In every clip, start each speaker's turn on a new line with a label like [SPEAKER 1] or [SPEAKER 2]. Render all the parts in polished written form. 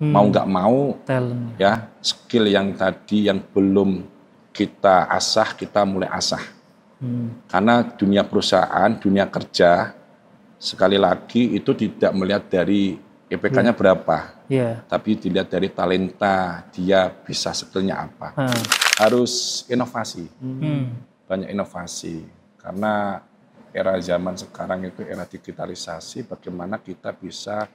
[SPEAKER 1] Mau nggak mau,
[SPEAKER 2] Talent.
[SPEAKER 1] ya skill yang tadi yang belum kita asah, kita mulai asah. Karena dunia perusahaan, dunia kerja, sekali lagi itu tidak melihat dari IPK-nya berapa,
[SPEAKER 2] Iya.
[SPEAKER 1] tapi dilihat dari talenta, dia bisa skillnya apa. Harus inovasi, banyak inovasi. Karena era zaman sekarang itu era digitalisasi, bagaimana kita bisa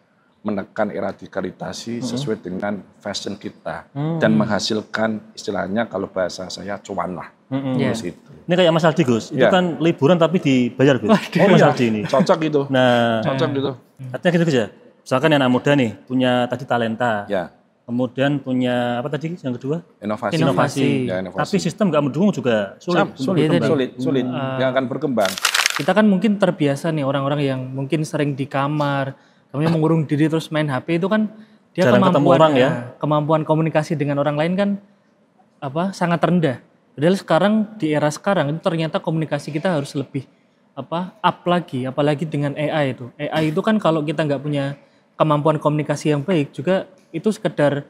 [SPEAKER 1] menekan era digitalisasi sesuai dengan fashion kita dan menghasilkan istilahnya kalau bahasa saya cuan lah.
[SPEAKER 2] Iya.
[SPEAKER 3] Ini kayak Mas Aldi, Gus. Itu
[SPEAKER 1] Ya.
[SPEAKER 3] kan liburan tapi dibayar, Gus. Oh, Mas Aldi ini.
[SPEAKER 1] Cocok gitu.
[SPEAKER 3] Nah,
[SPEAKER 1] Cocok gitu.
[SPEAKER 3] artinya gitu, Gus ya. Misalkan yang anak muda nih punya tadi talenta.
[SPEAKER 1] Ya,
[SPEAKER 3] Kemudian punya apa tadi yang kedua?
[SPEAKER 1] inovasi.
[SPEAKER 2] Inovasi.
[SPEAKER 1] Ya, inovasi.
[SPEAKER 3] Tapi sistem nggak mendukung juga sulit.
[SPEAKER 1] Sulit,
[SPEAKER 2] Iya,
[SPEAKER 1] sulit, yang akan berkembang.
[SPEAKER 2] Kita kan mungkin terbiasa nih orang-orang yang mungkin sering di kamar, kemudian mengurung diri terus main HP itu kan dia
[SPEAKER 3] Jarang ketemu orang ya.
[SPEAKER 2] Kemampuan komunikasi dengan orang lain kan sangat rendah. Padahal sekarang di era sekarang itu ternyata komunikasi kita harus lebih up lagi, apalagi dengan AI itu. AI itu kan kalau kita nggak punya kemampuan komunikasi yang baik juga itu sekedar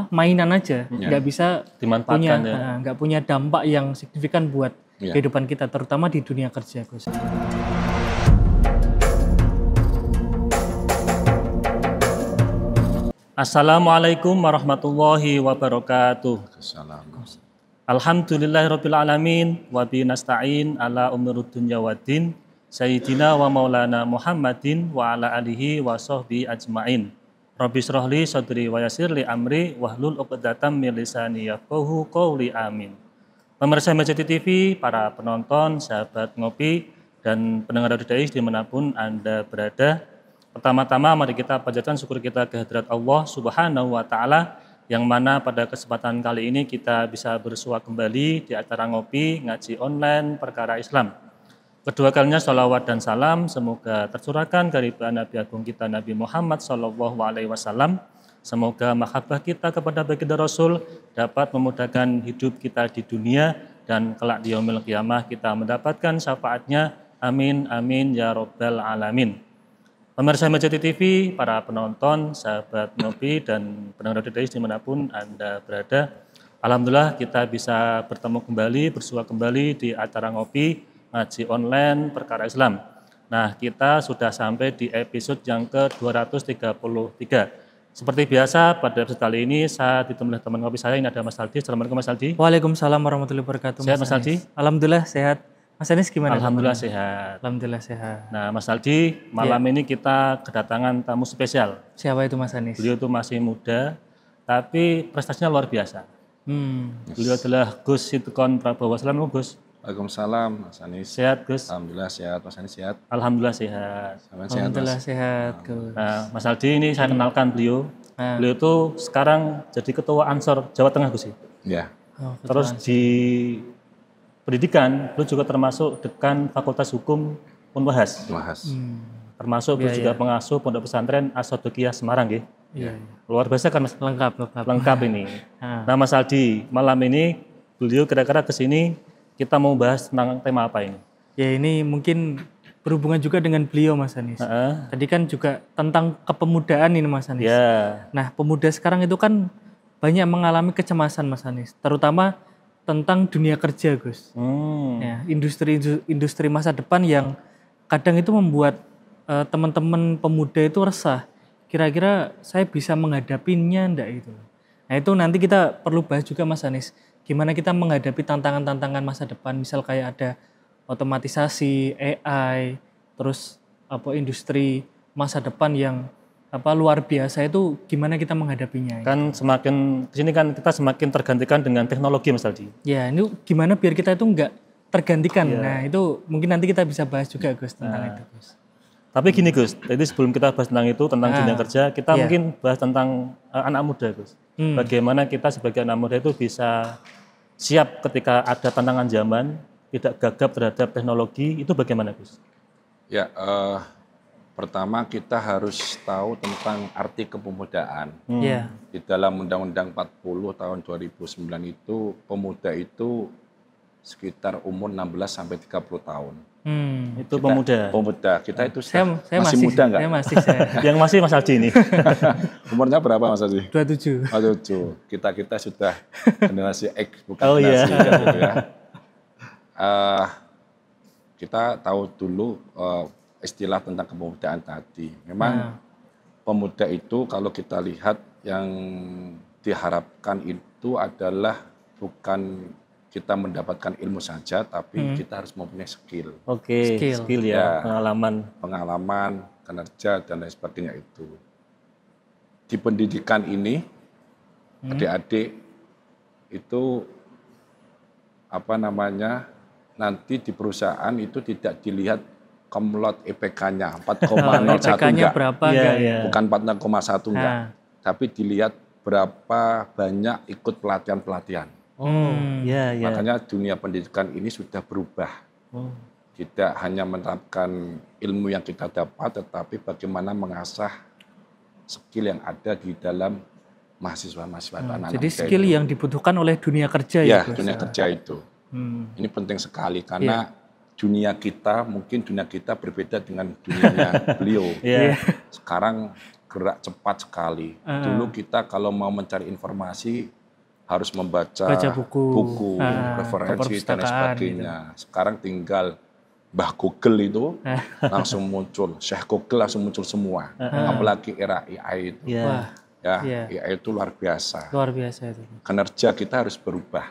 [SPEAKER 2] mainan aja, nggak bisa
[SPEAKER 3] Dimanfaatkan
[SPEAKER 2] nggak punya dampak yang signifikan buat kehidupan kita, terutama di dunia kerja, Gus.
[SPEAKER 3] Assalamualaikum warahmatullahi wabarakatuh.
[SPEAKER 1] Assalamualaikum.
[SPEAKER 3] Alhamdulillahirabbil alamin wa bi nasta'in ala umurud dunya waddin sayyidina wa maulana Muhammadin wa ala alihi wa sahbihi ajmain. Rabbi shrahli sadri wa yassirli amri wahlul 'uqdatam min lisani yafqahu qawli amin. Pemirsa MCT TV, para penonton, sahabat ngopi dan pendengar audio Dais dimanapun Anda berada. Pertama-tama mari kita panjatkan syukur kita kehadirat Allah Subhanahu wa taala yang mana pada kesempatan kali ini kita bisa bersua kembali di acara ngopi ngaji online perkara Islam. Kedua kalinya sholawat dan salam semoga tercurahkan dari Nabi Agung kita Nabi Muhammad SAW. Semoga mahabbah kita kepada baginda Rasul dapat memudahkan hidup kita di dunia dan kelak di yaumil qiyamah kita mendapatkan syafaatnya. Amin amin ya rabbal alamin. Pemirsa MCT TV, para penonton, sahabat ngopi dan pendengar audio Dais dimanapun Anda berada. Alhamdulillah kita bisa bertemu kembali, bersua kembali di acara ngopi ngaji online perkara Islam. Nah, kita sudah sampai di episode yang ke-233. Seperti biasa pada episode kali ini saya ditemani teman ngopi saya, ini ada Mas Aldi. Assalamualaikum Mas Aldi.
[SPEAKER 2] Waalaikumsalam warahmatullahi wabarakatuh.
[SPEAKER 3] Sehat Mas Aldi?
[SPEAKER 2] Alhamdulillah sehat. Mas Anis gimana?
[SPEAKER 3] Alhamdulillah sehat.
[SPEAKER 2] Alhamdulillah sehat.
[SPEAKER 3] Nah, Mas Aldi, malam ini kita kedatangan tamu spesial.
[SPEAKER 2] Siapa itu Mas Anis?
[SPEAKER 3] Beliau itu masih muda, tapi prestasinya luar biasa. Beliau adalah Gus Sitkon Prabowo. Assalamualaikum Gus.
[SPEAKER 1] Waalaikumsalam, Mas Anis.
[SPEAKER 3] Sehat Gus?
[SPEAKER 1] Alhamdulillah sehat, Mas Anis sehat.
[SPEAKER 3] Alhamdulillah sehat.
[SPEAKER 2] Alhamdulillah sehat, Gus.
[SPEAKER 3] Nah, Mas Aldi ini saya kenalkan beliau. Beliau itu sekarang jadi ketua Ansor Jawa Tengah Gus.
[SPEAKER 1] Ya.
[SPEAKER 3] Terus di pendidikan, beliau juga termasuk dekan Fakultas Hukum Unwahas. Termasuk beliau juga pengasuh Pondok Pesantren As-Sodokiyah Semarang, ya. Luar biasa kan Mas? Lengkap ini. Nah, Mas Aldi, malam ini beliau kira-kira ke sini kita mau bahas tentang tema apa ini?
[SPEAKER 2] Ya, ini mungkin berhubungan juga dengan beliau Mas Anis. Tadi kan juga tentang kepemudaan ini Mas Anis. Nah, pemuda sekarang itu kan banyak mengalami kecemasan Mas Anis, terutama tentang dunia kerja, Gus. Ya, industri masa depan yang kadang itu membuat teman-teman pemuda itu resah. Kira-kira saya bisa menghadapinya enggak itu? Nah, itu nanti kita perlu bahas juga Mas Anis. Gimana kita menghadapi tantangan-tantangan masa depan, misal kayak ada otomatisasi, AI, terus industri masa depan yang luar biasa, itu gimana kita menghadapinya?
[SPEAKER 3] Kan semakin kesini kan kita semakin tergantikan dengan teknologi Mas Aldi.
[SPEAKER 2] Ya, ini gimana biar kita itu enggak tergantikan. Nah, itu mungkin nanti kita bisa bahas juga Gus tentang itu, Gus.
[SPEAKER 3] Tapi gini Gus, jadi sebelum kita bahas tentang itu, tentang dunia kerja, kita mungkin bahas tentang anak muda Gus. Bagaimana kita sebagai anak muda itu bisa siap ketika ada tantangan zaman, tidak gagap terhadap teknologi, itu bagaimana Gus?
[SPEAKER 1] Ya, pertama kita harus tahu tentang arti kepemudaan. Di dalam Undang-Undang 40 tahun 2009 itu pemuda itu sekitar umur 16 sampai 30 tahun.
[SPEAKER 3] Itu pemuda.
[SPEAKER 1] Pemuda. Kita itu
[SPEAKER 2] saya
[SPEAKER 1] masih muda nggak?
[SPEAKER 2] Saya.
[SPEAKER 3] Yang masih Mas Aldi ini.
[SPEAKER 1] Umurnya berapa Mas Aldi?
[SPEAKER 2] 27.
[SPEAKER 1] 27. Kita sudah generasi X, bukan generasi Z gitu ya. Kita tahu dulu istilah tentang kepemudaan tadi. Memang pemuda itu kalau kita lihat yang diharapkan itu adalah bukan kita mendapatkan ilmu saja, tapi kita harus mempunyai skill.
[SPEAKER 3] Oke, skill ya,
[SPEAKER 1] pengalaman, kinerja dan lain sebagainya itu. Di pendidikan ini, adik-adik itu nanti di perusahaan itu tidak dilihat komlot IPK-nya 4,01 enggak.
[SPEAKER 2] Berapa
[SPEAKER 1] bukan 4,1 enggak. Tapi dilihat berapa banyak ikut pelatihan-pelatihan. Makanya dunia pendidikan ini sudah berubah. Tidak hanya menerapkan ilmu yang kita dapat, tetapi bagaimana mengasah skill yang ada di dalam mahasiswa-mahasiswa anak-anak.
[SPEAKER 2] Jadi skill itu yang dibutuhkan oleh dunia kerja
[SPEAKER 1] ya? Ya, dunia kerja itu. Ini penting sekali karena dunia kita berbeda dengan dunianya beliau. Sekarang gerak cepat sekali. Dulu kita kalau mau mencari informasi harus membaca buku referensi dan sebagainya. Gitu. Sekarang tinggal Mbah Google itu langsung muncul, Syekh Google langsung muncul semua. Apalagi era AI itu. AI itu luar biasa.
[SPEAKER 2] Luar biasa itu.
[SPEAKER 1] Kinerja kita harus berubah.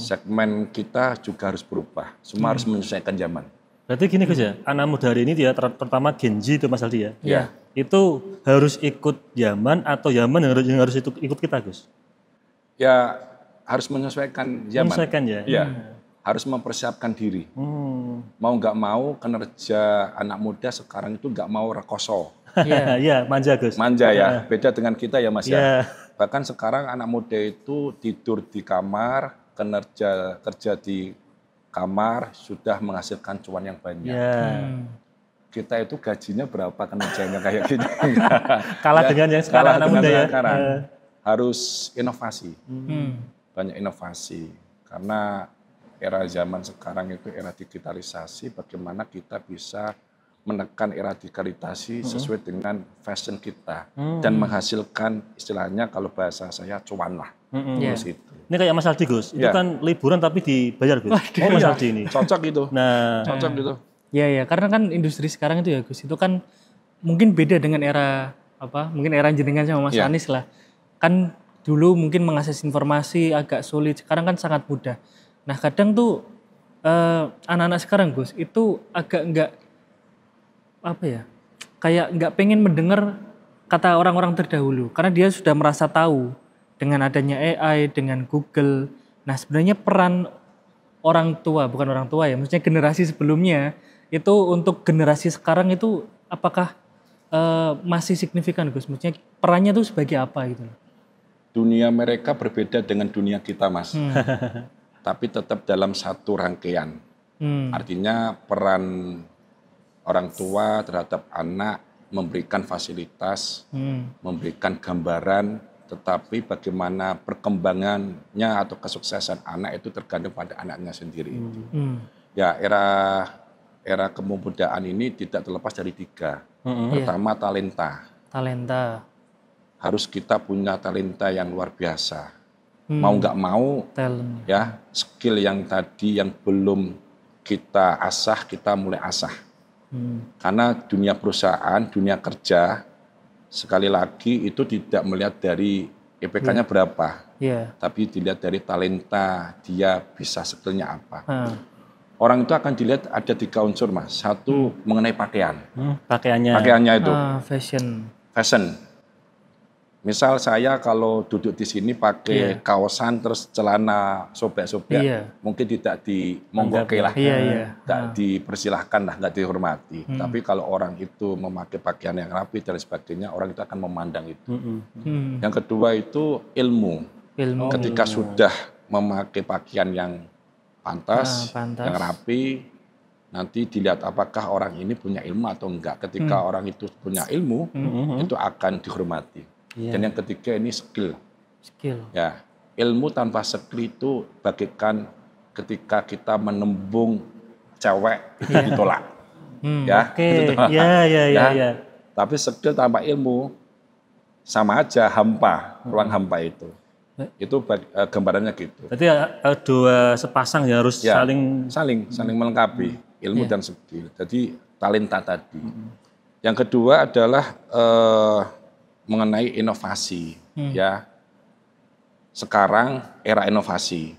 [SPEAKER 1] Segmen kita juga harus berubah. Semua harus menyesuaikan zaman.
[SPEAKER 3] Berarti gini Gus ya, anak muda hari ini terutama Gen Z itu Mas Aldi ya. Itu harus ikut zaman atau zaman yang harus ikut kita Gus?
[SPEAKER 1] Ya harus menyesuaikan zaman.
[SPEAKER 3] Menyesuaikan ya.
[SPEAKER 1] Harus mempersiapkan diri. Mau nggak mau kinerja anak muda sekarang itu nggak mau rekoso.
[SPEAKER 3] Iya, manja Gus.
[SPEAKER 1] Manja ya, beda dengan kita ya Mas ya. Bahkan sekarang anak muda itu tidur di kamar, kerja di kamar sudah menghasilkan cuan yang banyak. Kita itu gajinya berapa kinerjanya kayak gini?
[SPEAKER 3] Kalah dengan yang sekarang anak muda ya.
[SPEAKER 1] Harus inovasi, banyak inovasi. Karena era zaman sekarang itu era digitalisasi, bagaimana kita bisa menekan era digitalisasi sesuai dengan fashion kita dan menghasilkan istilahnya kalau bahasa saya cuan lah.
[SPEAKER 3] Ini kayak Mas Aldi Gus, itu kan liburan tapi dibayar Gus. Mas Aldi ini.
[SPEAKER 1] Cocok gitu. Cocok gitu.
[SPEAKER 2] Ya, karena kan industri sekarang itu ya Gus, itu kan mungkin beda dengan era mungkin era jenengan sama Mas Anies lah. Kan dulu mungkin mengakses informasi agak sulit, sekarang kan sangat mudah. Nah kadang tuh anak-anak sekarang Gus itu agak kayak nggak pengen mendengar kata orang-orang terdahulu karena dia sudah merasa tahu dengan adanya AI, dengan Google. Nah sebenarnya peran orang tua, bukan orang tua ya, maksudnya generasi sebelumnya itu untuk generasi sekarang itu apakah masih signifikan Gus? Maksudnya perannya tuh sebagai apa gitu?
[SPEAKER 1] Dunia mereka berbeda dengan dunia kita Mas. Tapi tetap dalam satu rangkaian. Artinya peran orang tua terhadap anak memberikan fasilitas, memberikan gambaran, tetapi bagaimana perkembangannya atau kesuksesan anak itu tergantung pada anaknya sendiri. Ya era kepemudaan ini tidak terlepas dari 3. Pertama talenta. Harus kita punya talenta yang luar biasa. Mau nggak mau, ya skill yang tadi yang belum kita asah, kita mulai asah. Karena dunia perusahaan, dunia kerja, sekali lagi itu tidak melihat dari IPK-nya berapa, tapi dilihat dari talenta, dia bisa skillnya apa. Orang itu akan dilihat ada 3 unsur Mas. 1 mengenai pakaian. Pakaiannya itu. Fashion. Misal saya kalau duduk di sini pakai kaosan terus celana sobek-sobek, mungkin tidak dimonggoke lah, tidak dipersilahkan lah, nggak dihormati. Tapi kalau orang itu memakai pakaian yang rapi dan sebagainya, orang itu akan memandang itu. Yang kedua itu ilmu. Ketika sudah memakai pakaian yang pantas, yang rapi, nanti dilihat apakah orang ini punya ilmu atau enggak. Ketika orang itu punya ilmu, itu akan dihormati. Dan yang ketiga ini skill. Ya, ilmu tanpa skill itu bagaikan ketika kita menembung cewek ditolak. Ya,
[SPEAKER 3] ditolak. Ya.
[SPEAKER 1] Tapi skill tanpa ilmu sama aja hampa, ruang hampa itu. Itu gambarannya gitu.
[SPEAKER 3] Berarti dua sepasang ya harus
[SPEAKER 1] saling melengkapi ilmu dan skill. Jadi talenta tadi. Yang kedua adalah mengenai inovasi. Ya, sekarang era inovasi.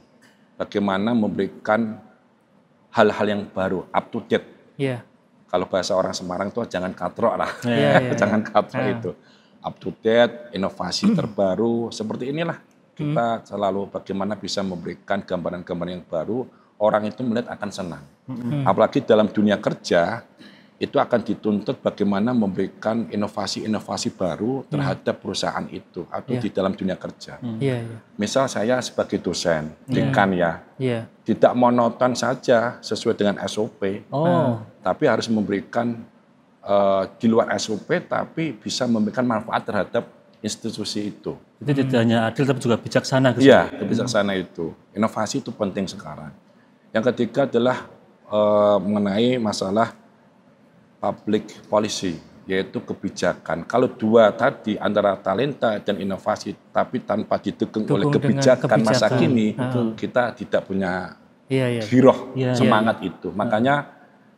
[SPEAKER 1] Bagaimana memberikan hal-hal yang baru, up to date. Kalau bahasa orang Semarang itu jangan katrok lah, jangan katrok itu. Up to date, inovasi terbaru, seperti inilah. Kita selalu bagaimana bisa memberikan gambaran-gambaran yang baru, orang itu melihat akan senang. Apalagi dalam dunia kerja, itu akan dituntut bagaimana memberikan inovasi-inovasi baru terhadap perusahaan itu atau di dalam dunia kerja. Misal saya sebagai dosen, dekan tidak monoton saja sesuai dengan SOP, tapi harus memberikan di luar SOP, tapi bisa memberikan manfaat terhadap institusi itu.
[SPEAKER 3] Itu tidak hanya adil tapi juga bijaksana.
[SPEAKER 1] Iya, bijaksana itu. Inovasi itu penting sekarang. Yang ketiga adalah mengenai masalah public policy, yaitu kebijakan. Kalau dua tadi antara talenta dan inovasi, tapi tanpa didukung oleh kebijakan masa kini, kita tidak punya giroh semangat itu. Makanya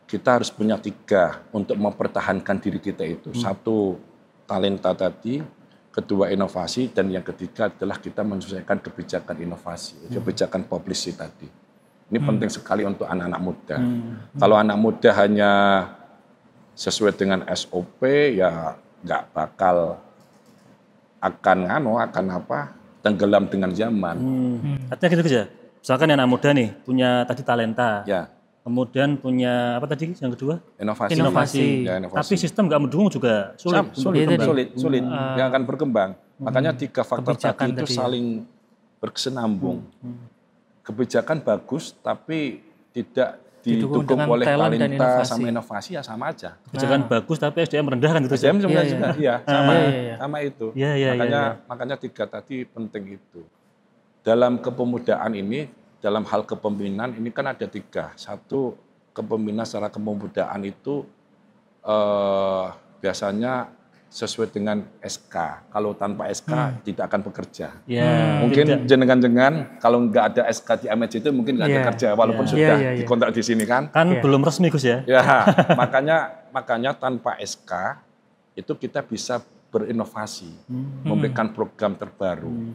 [SPEAKER 1] kita harus punya 3 untuk mempertahankan diri kita itu. 1, talenta tadi, kedua inovasi, dan yang ketiga adalah kita menyesuaikan kebijakan inovasi, kebijakan policy tadi. Ini penting sekali untuk anak-anak muda. Kalau anak muda hanya sesuai dengan SOP, ya nggak bakal akan tenggelam dengan zaman.
[SPEAKER 3] Artinya gitu saja. Misalkan anak muda nih punya tadi talenta. Kemudian punya apa tadi yang kedua?
[SPEAKER 1] Inovasi. Ya, inovasi.
[SPEAKER 3] Tapi sistem nggak mendukung juga
[SPEAKER 1] sulit. Yang akan berkembang. Makanya 3 faktor tadi itu saling berkesinambung. Kebijakan bagus, tapi tidak didukung oleh talenta sama inovasi, ya sama aja.
[SPEAKER 3] Kebijakan bagus, tapi SDM rendah kan gitu.
[SPEAKER 1] SDM sama itu. Makanya 3 tadi penting itu. Dalam kepemudaan ini, dalam hal kepemimpinan ini kan ada 3. 1, kepemimpinan secara kepemudaan itu biasanya sesuai dengan SK. Kalau tanpa SK tidak akan bekerja. Mungkin jenengan-jenengan kalau nggak ada SK di MJ itu mungkin nggak ada kerja, walaupun sudah dikontrak di sini kan.
[SPEAKER 3] Belum resmi Gus ya.
[SPEAKER 1] Makanya tanpa SK itu kita bisa berinovasi, memberikan program terbaru.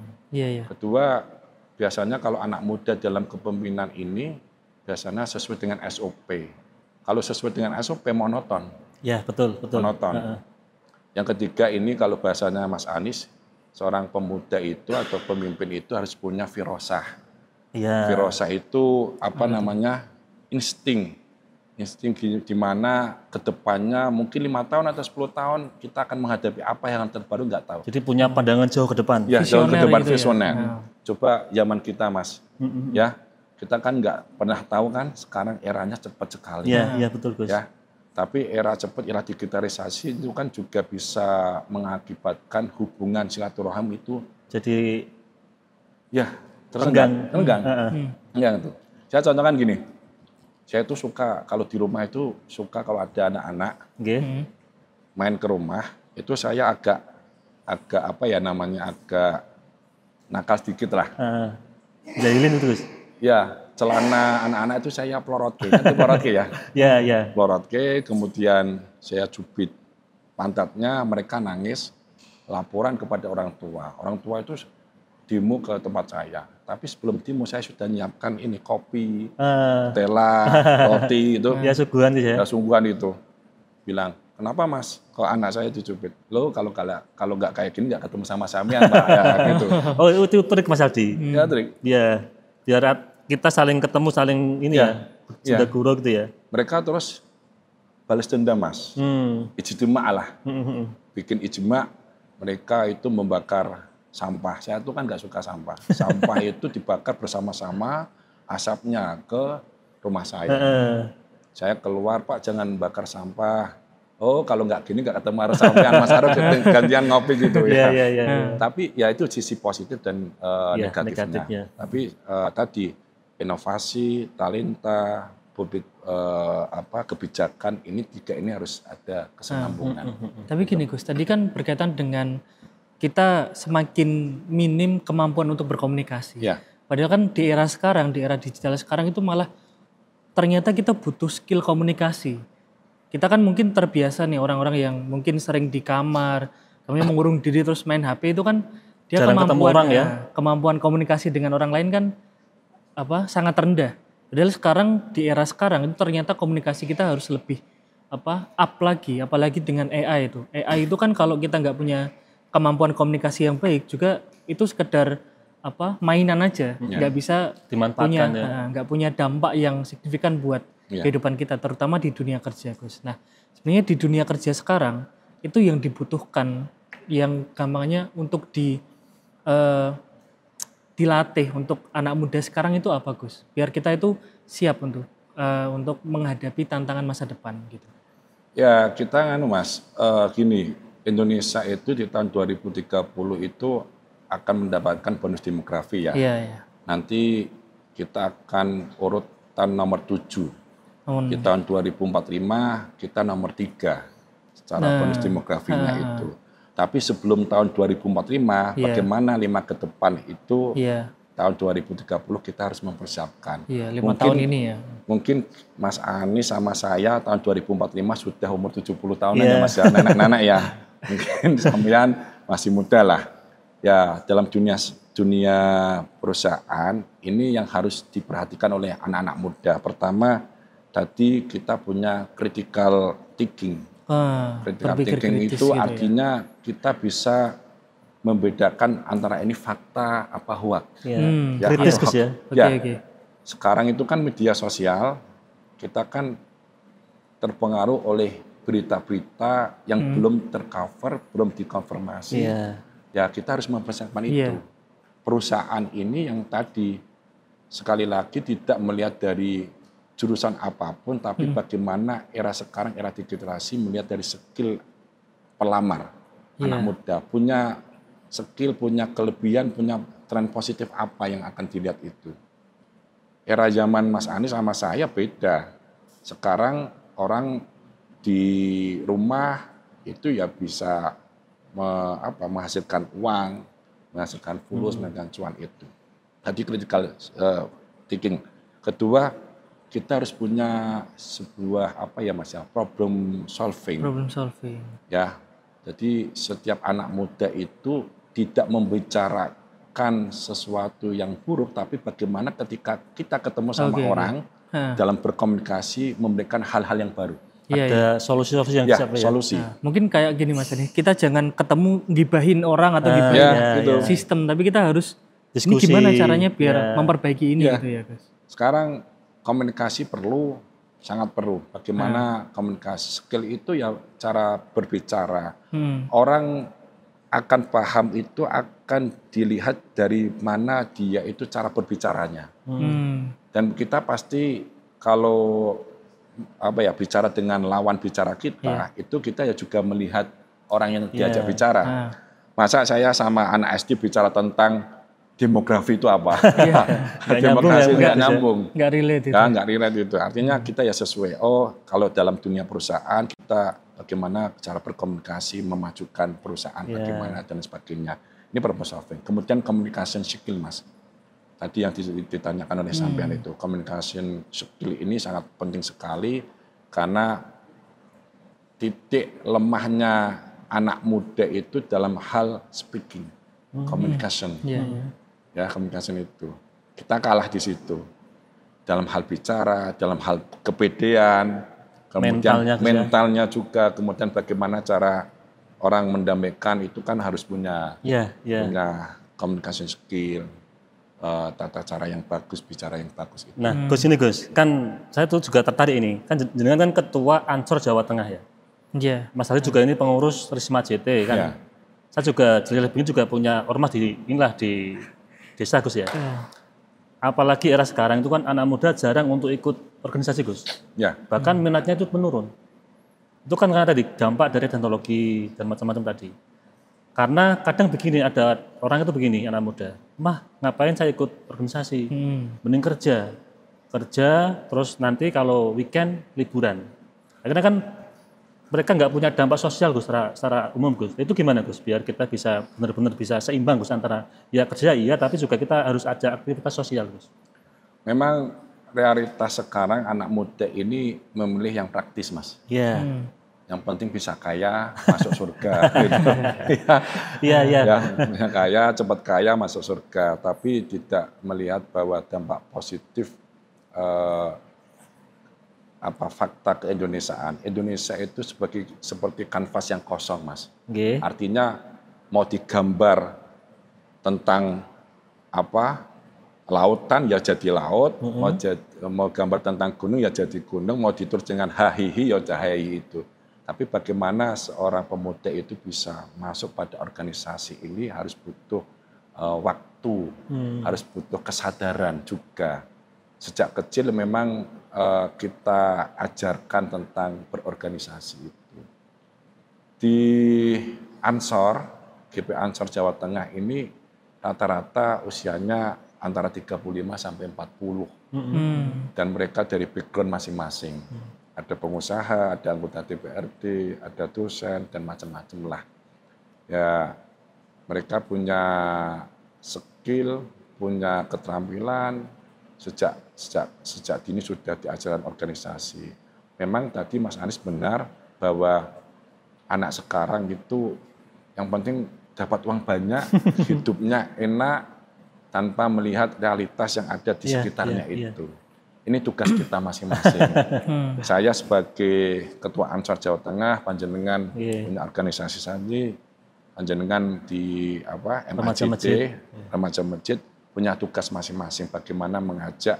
[SPEAKER 1] Kedua, biasanya kalau anak muda dalam kepemimpinan ini biasanya sesuai dengan SOP. Kalau sesuai dengan SOP monoton.
[SPEAKER 3] Ya, betul.
[SPEAKER 1] Monoton. Yang ketiga ini kalau bahasanya Mas Anies, seorang pemuda itu atau pemimpin itu harus punya firosah. Firosah itu insting di mana kedepannya mungkin 5 tahun atau 10 tahun kita akan menghadapi apa yang terbaru nggak tahu.
[SPEAKER 3] Jadi punya pandangan jauh ke depan.
[SPEAKER 1] Ya, jauh ke depan, visioner. Coba zaman kita Mas, ya kita kan nggak pernah tahu kan sekarang eranya cepat sekali.
[SPEAKER 3] Iya betul Gus.
[SPEAKER 1] Ya, tapi era cepat, era digitalisasi itu kan juga bisa mengakibatkan hubungan silaturahmi itu
[SPEAKER 3] jadi
[SPEAKER 1] renggang. Tuh. Saya contohkan gini. Saya itu suka kalau di rumah itu kalau ada anak-anak main ke rumah, itu saya agak nakal sedikit lah.
[SPEAKER 3] Jahilin itu Gus.
[SPEAKER 1] Ya, celana anak-anak itu saya pelorotke. Ya.
[SPEAKER 3] Iya.
[SPEAKER 1] Pelorotke, kemudian saya cubit pantatnya, mereka nangis, laporan kepada orang tua. Orang tua itu demo ke tempat saya. Tapi sebelum demo saya sudah menyiapkan ini kopi, tela, roti itu.
[SPEAKER 3] Ya suguhan itu ya.
[SPEAKER 1] Sungguhan itu. Bilang, kenapa Mas? Kalau anak saya dicubit. Lo kalau nggak kayak gini nggak ketemu sama sampean Pak. Ya, gitu.
[SPEAKER 3] Oh itu trik Mas Aldi.
[SPEAKER 1] Ya trik.
[SPEAKER 3] Iya. Biar kita saling ketemu, saling ini cinta guru gitu ya.
[SPEAKER 1] Mereka terus balas dendam Mas. Ijtima lah. Bikin ijma, mereka itu membakar sampah. Saya tuh kan nggak suka sampah. Sampah itu dibakar bersama-sama, asapnya ke rumah saya. Saya keluar, Pak jangan bakar sampah. Oh kalau nggak gini nggak ketemu arah sampean Mas Arif gantian ngopi gitu ya. Tapi ya itu sisi positif dan negatifnya. Tapi tadi inovasi, talenta, kebijakan ini harus ada kesinambungan.
[SPEAKER 2] Tapi gini Gus, tadi kan berkaitan dengan kita semakin minim kemampuan untuk berkomunikasi.
[SPEAKER 1] Ya.
[SPEAKER 2] Padahal kan di era sekarang, di era digital sekarang itu malah ternyata kita butuh skill komunikasi. Kita kan mungkin terbiasa nih orang-orang yang mungkin sering di kamar, kemudian mengurung diri terus main HP itu kan dia kemampuan komunikasi dengan orang lain kan sangat rendah. Padahal sekarang di era sekarang itu ternyata komunikasi kita harus lebih up lagi, apalagi dengan AI itu. AI itu kan kalau kita nggak punya kemampuan komunikasi yang baik juga itu sekedar mainan aja, nggak bisa nggak punya dampak yang signifikan buat kehidupan kita, terutama di dunia kerja, Gus. Nah, sebenarnya di dunia kerja sekarang itu yang dibutuhkan, yang gampangnya untuk dilatih untuk anak muda sekarang itu apa, Gus? Biar kita itu siap untuk menghadapi tantangan masa depan gitu.
[SPEAKER 1] Ya kita Mas, gini, Indonesia itu di tahun 2030 itu akan mendapatkan bonus demografi ya.
[SPEAKER 2] Iya.
[SPEAKER 1] Nanti kita akan urutan nomor 7. Di tahun 2045 kita nomor 3 secara bonus demografinya itu. Tapi sebelum tahun 2045, bagaimana 5 ke depan itu, tahun 2030 kita harus mempersiapkan.
[SPEAKER 2] 5 tahun ini ya.
[SPEAKER 1] Mungkin Mas Anies sama saya tahun 2045 sudah umur 70 tahunan ya Mas ya, anak-anak ya. Mungkin sampean masih muda lah. Ya dalam dunia perusahaan ini yang harus diperhatikan oleh anak-anak muda. Pertama, tadi kita punya critical thinking. Critical thinking itu gitu artinya kita bisa membedakan antara ini fakta apa hoax.
[SPEAKER 3] Kritis Gus ya.
[SPEAKER 2] Okay.
[SPEAKER 1] Sekarang itu kan media sosial, kita kan terpengaruh oleh berita-berita yang belum tercover, belum dikonfirmasi. Ya kita harus mempersiapkan itu. Perusahaan ini yang tadi sekali lagi tidak melihat dari jurusan apapun, tapi bagaimana era sekarang, era digitalisasi melihat dari skill pelamar anak muda, punya skill, punya kelebihan, punya tren positif apa yang akan dilihat itu. Era zaman Mas Anies sama saya beda. Sekarang orang di rumah itu ya bisa menghasilkan uang, menghasilkan fulus, menghasilkan cuan itu. Tadi critical thinking. Kedua, kita harus punya sebuah problem solving. Ya, jadi setiap anak muda itu tidak membicarakan sesuatu yang buruk, tapi bagaimana ketika kita ketemu sama orang dalam berkomunikasi memberikan hal-hal yang baru.
[SPEAKER 3] Ada solusi-solusi yang bisa
[SPEAKER 1] solusi.
[SPEAKER 2] Nah, mungkin kayak gini Mas Adi, kita jangan ketemu gibahin orang atau gibahin sistem, tapi kita harus diskusi. Ini gimana caranya biar memperbaiki ini gitu ya, Guys.
[SPEAKER 1] Sekarang komunikasi sangat perlu. Bagaimana komunikasi skill itu ya cara berbicara. Orang akan paham itu akan dilihat dari mana dia itu cara berbicaranya. Dan kita pasti kalau bicara dengan lawan bicara kita, itu kita ya juga melihat orang yang diajak bicara. Masa saya sama anak SD bicara tentang demografi itu apa? Demografi nggak nyambung,
[SPEAKER 2] nggak relate itu.
[SPEAKER 1] Nggak relate itu. Artinya kita ya sesuai. Kalau dalam dunia perusahaan kita bagaimana cara berkomunikasi, memajukan perusahaan, bagaimana dan sebagainya. Ini problem solving. Kemudian communication skill, Mas. Tadi yang ditanyakan oleh sampean itu, communication skill ini sangat penting sekali karena titik lemahnya anak muda itu dalam hal speaking, communication. Ya, communication itu. Kita kalah di situ. Dalam hal bicara, dalam hal kepedean, kemudian mentalnya juga, kemudian bagaimana cara orang mendamaikan itu kan harus punya punya communication skill, tata cara yang bagus, bicara yang bagus. Itu.
[SPEAKER 3] Nah, Gus ini Gus, kan saya tuh juga tertarik ini, kan jenengan kan ketua Ansor Jawa Tengah ya.
[SPEAKER 2] Iya.
[SPEAKER 3] Mas Ali juga ini pengurus Risma JT kan. Saya juga lebih juga punya ormas di desa Gus ya. Apalagi era sekarang itu kan anak muda jarang untuk ikut organisasi Gus. Bahkan minatnya itu menurun. Itu kan karena tadi dampak dari teknologi dan macam-macam tadi. Karena kadang begini, ada orang itu begini anak muda, mah ngapain saya ikut organisasi, mending kerja. kerja, terus nanti kalau weekend liburan. Akhirnya kan mereka nggak punya dampak sosial Gus secara umum Gus. Itu gimana Gus? Biar kita bisa benar-benar bisa seimbang Gus antara ya kerja iya, tapi juga kita harus ada aktivitas sosial Gus.
[SPEAKER 1] Memang realitas sekarang anak muda ini memilih yang praktis Mas.
[SPEAKER 3] Iya.
[SPEAKER 1] Yang penting bisa kaya, masuk surga. Gitu.
[SPEAKER 3] Iya.
[SPEAKER 1] Ya, bisa kaya, cepat kaya, masuk surga. Tapi tidak melihat bahwa dampak positif fakta keindonesiaan. Indonesia itu seperti kanvas yang kosong, Mas.
[SPEAKER 3] Okay.
[SPEAKER 1] Artinya mau digambar tentang lautan ya jadi laut, mau gambar tentang gunung ya jadi gunung, mau ditulis dengan hahihi ya hahihi itu. Tapi bagaimana seorang pemuda itu bisa masuk pada organisasi ini harus butuh waktu, harus butuh kesadaran juga. Sejak kecil memang kita ajarkan tentang berorganisasi itu. Di Ansor, GP Ansor Jawa Tengah ini rata-rata usianya antara 35 sampai 40. Dan mereka dari background masing-masing. Ada pengusaha, ada anggota DPRD, ada dosen, dan macam-macam lah. Ya, mereka punya skill, punya keterampilan, sejak dini sudah diajarkan organisasi. Memang tadi Mas Anies benar bahwa anak sekarang itu yang penting dapat uang banyak, hidupnya enak tanpa melihat realitas yang ada di sekitarnya itu. Ini tugas kita masing-masing. Saya sebagai Ketua Ansor Jawa Tengah, panjenengan punya organisasi sendiri, panjenengan di MAJD, Remaja Masjid, punya tugas masing-masing bagaimana mengajak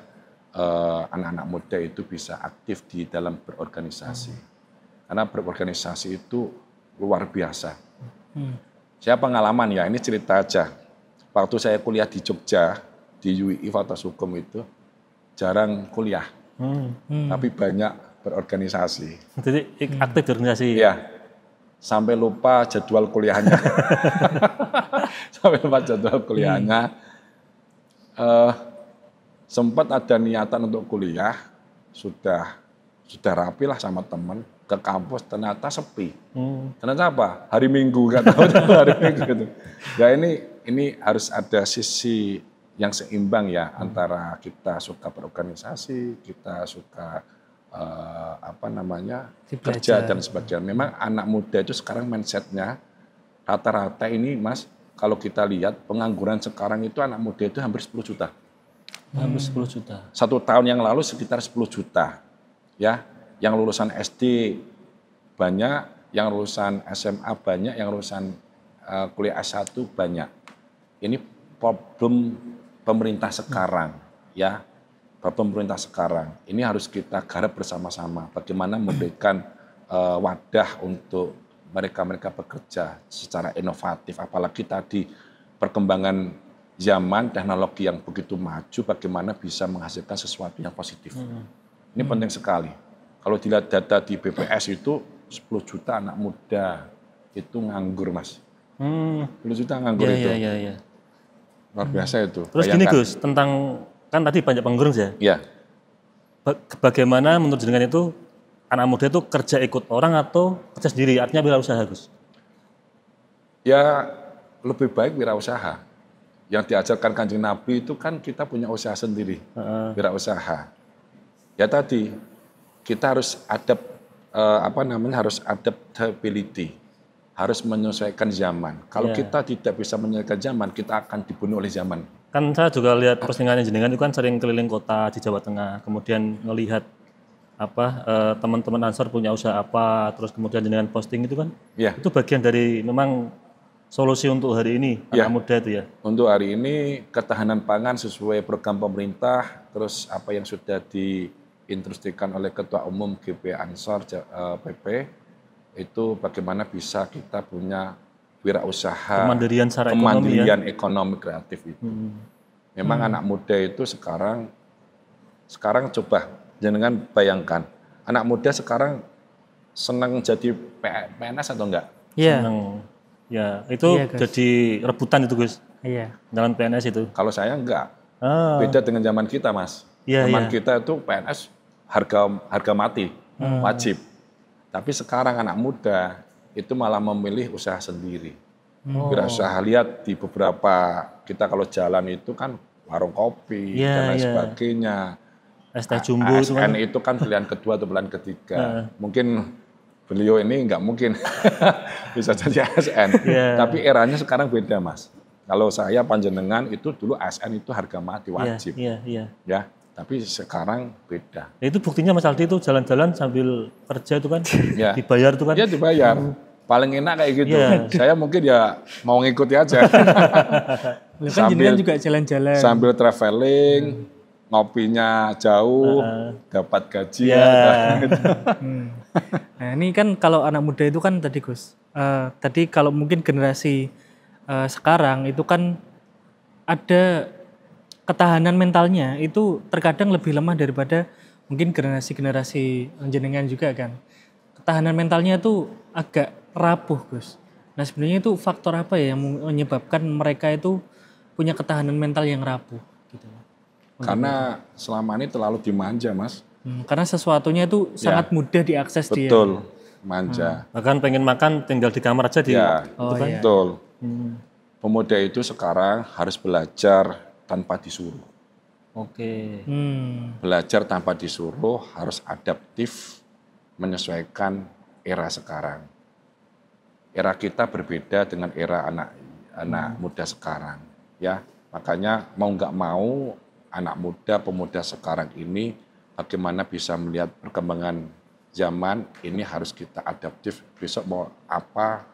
[SPEAKER 1] anak-anak muda itu bisa aktif di dalam berorganisasi. Karena berorganisasi itu luar biasa. Saya pengalaman ya, ini cerita aja. Waktu saya kuliah di Jogja, di UI Fakultas Hukum itu, jarang kuliah, tapi banyak berorganisasi.
[SPEAKER 3] Jadi aktif berorganisasi?
[SPEAKER 1] Iya, sampai lupa jadwal kuliahnya. Sempat ada niatan untuk kuliah, sudah rapi lah sama teman, ke kampus ternyata sepi. Ternyata apa? Hari Minggu, nggak tahu hari Minggu gitu. Ya ini harus ada sisi yang seimbang ya antara kita suka berorganisasi, kita suka kerja dan sebagainya. Memang anak muda itu sekarang mindsetnya rata-rata ini Mas, kalau kita lihat pengangguran sekarang itu anak muda itu hampir 10 juta.
[SPEAKER 3] Hampir 10 juta.
[SPEAKER 1] 1 tahun yang lalu sekitar 10 juta. Ya, yang lulusan SD banyak, yang lulusan SMA banyak, yang lulusan kuliah S1 banyak. Ini problem pemerintah sekarang, ya. Pemerintah sekarang. Ini harus kita garap bersama-sama. Bagaimana memberikan wadah untuk mereka bekerja secara inovatif. Apalagi tadi perkembangan zaman, teknologi yang begitu maju, bagaimana bisa menghasilkan sesuatu yang positif. Ini penting sekali. Kalau dilihat data di BPS itu 10 juta anak muda itu nganggur, Mas. 10 juta nganggur itu.
[SPEAKER 3] Iya.
[SPEAKER 1] Luar biasa itu.
[SPEAKER 3] Terus gini Gus, tentang kan tadi banyak pengangguran ya.
[SPEAKER 1] Iya.
[SPEAKER 3] Bagaimana menurut jenengan itu anak muda itu kerja ikut orang atau kerja sendiri? Artinya wirausaha Gus?
[SPEAKER 1] Ya lebih baik wirausaha. Yang diajarkan Kanjeng Nabi itu kan kita punya usaha sendiri, wirausaha. Ya tadi kita harus harus adaptability. Harus menyesuaikan zaman. Kalau kita tidak bisa menyesuaikan zaman, kita akan dibunuh oleh zaman.
[SPEAKER 3] Kan saya juga lihat postingannya jenengan itu kan sering keliling kota di Jawa Tengah, kemudian ngelihat teman-teman Ansor punya usaha apa, terus kemudian jenengan posting itu kan, itu bagian dari memang solusi untuk hari ini anak muda itu ya. Untuk
[SPEAKER 1] hari ini ketahanan pangan sesuai program pemerintah, terus apa yang sudah diinstruksikan oleh Ketua Umum GP Ansor PP. Itu bagaimana bisa kita punya wirausaha, kemandirian ekonomi kreatif itu. Memang anak muda itu sekarang coba jangan bayangkan, anak muda sekarang senang jadi PNS atau enggak?
[SPEAKER 3] Iya. Ya, itu jadi rebutan itu Gus. Iya. Dalam PNS itu.
[SPEAKER 1] Kalau saya enggak. Beda dengan zaman kita, Mas. Zaman kita itu PNS harga mati, wajib. Tapi sekarang anak muda itu malah memilih usaha sendiri. Usaha, lihat di beberapa, kita kalau jalan itu kan warung kopi dan lain sebagainya.
[SPEAKER 3] Es teh jumbo
[SPEAKER 1] ASN itu kan pilihan kedua atau pilihan ketiga. Mungkin beliau ini nggak mungkin bisa jadi ASN. Tapi eranya sekarang beda, Mas. Kalau saya panjenengan itu dulu ASN itu harga mati, wajib. Ya, tapi sekarang beda.
[SPEAKER 3] Itu buktinya Mas Aldi itu jalan-jalan sambil kerja itu kan dibayar tuh kan?
[SPEAKER 1] Iya, dibayar. Paling enak kayak gitu. Saya mungkin ya mau ngikuti aja.
[SPEAKER 2] Sambil juga jalan-jalan.
[SPEAKER 1] Sambil traveling. Ngopinya jauh, dapat gaji.
[SPEAKER 2] Nah ini kan kalau anak muda itu kan tadi Gus, tadi kalau mungkin generasi sekarang itu kan ada ketahanan mentalnya itu terkadang lebih lemah daripada mungkin generasi-generasi jenengan juga kan. Ketahanan mentalnya itu agak rapuh Gus. Nah sebenarnya itu faktor apa ya yang menyebabkan mereka itu punya ketahanan mental yang rapuh gitu?
[SPEAKER 1] Karena selama ini terlalu dimanja, Mas.
[SPEAKER 2] Karena sesuatunya itu sangat mudah diakses dia.
[SPEAKER 1] Betul, manja.
[SPEAKER 3] Bahkan pengen makan tinggal di kamar aja dia.
[SPEAKER 1] Betul. Pemuda itu sekarang harus belajar tanpa disuruh. Belajar tanpa disuruh, harus adaptif, menyesuaikan era sekarang. Era kita berbeda dengan era anak muda sekarang. Ya, makanya mau nggak mau anak muda, pemuda sekarang ini bagaimana bisa melihat perkembangan zaman ini harus kita adaptif. Besok mau apa,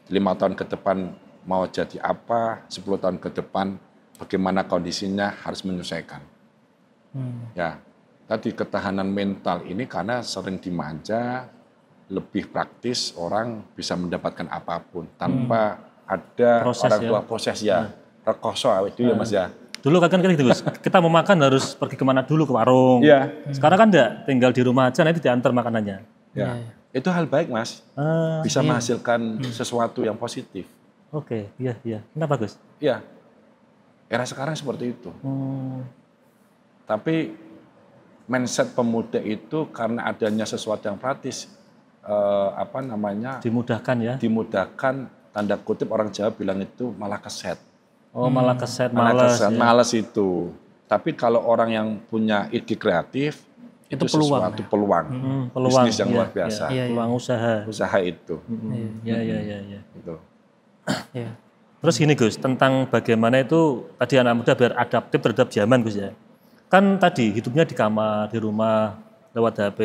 [SPEAKER 1] 5 tahun ke depan mau jadi apa, 10 tahun ke depan bagaimana kondisinya harus menyesuaikan. Ya, tadi ketahanan mental ini karena sering dimanja, lebih praktis orang bisa mendapatkan apapun tanpa ada
[SPEAKER 3] proses,
[SPEAKER 1] orang tua proses rekoso itu ya Mas ya.
[SPEAKER 3] Dulu kan gitu Gus, kita mau makan harus pergi kemana dulu, ke warung. Sekarang kan enggak, tinggal di rumah aja nanti diantar makanannya.
[SPEAKER 1] Itu hal baik Mas, bisa menghasilkan sesuatu yang positif.
[SPEAKER 3] Iya. Kenapa Gus?
[SPEAKER 1] Iya, era sekarang seperti itu. Tapi mindset pemuda itu karena adanya sesuatu yang praktis,
[SPEAKER 3] dimudahkan ya?
[SPEAKER 1] Dimudahkan, tanda kutip orang Jawa bilang itu malah keset.
[SPEAKER 3] Malah keset,
[SPEAKER 1] malas itu. Tapi kalau orang yang punya ide kreatif, itu sesuatu peluang. Bisnis yang luar biasa.
[SPEAKER 3] Peluang
[SPEAKER 1] usaha itu.
[SPEAKER 3] Gitu. Terus gini Gus, tentang bagaimana itu tadi anak muda biar adaptif terhadap zaman Gus ya. Kan tadi hidupnya di kamar, di rumah, lewat HP.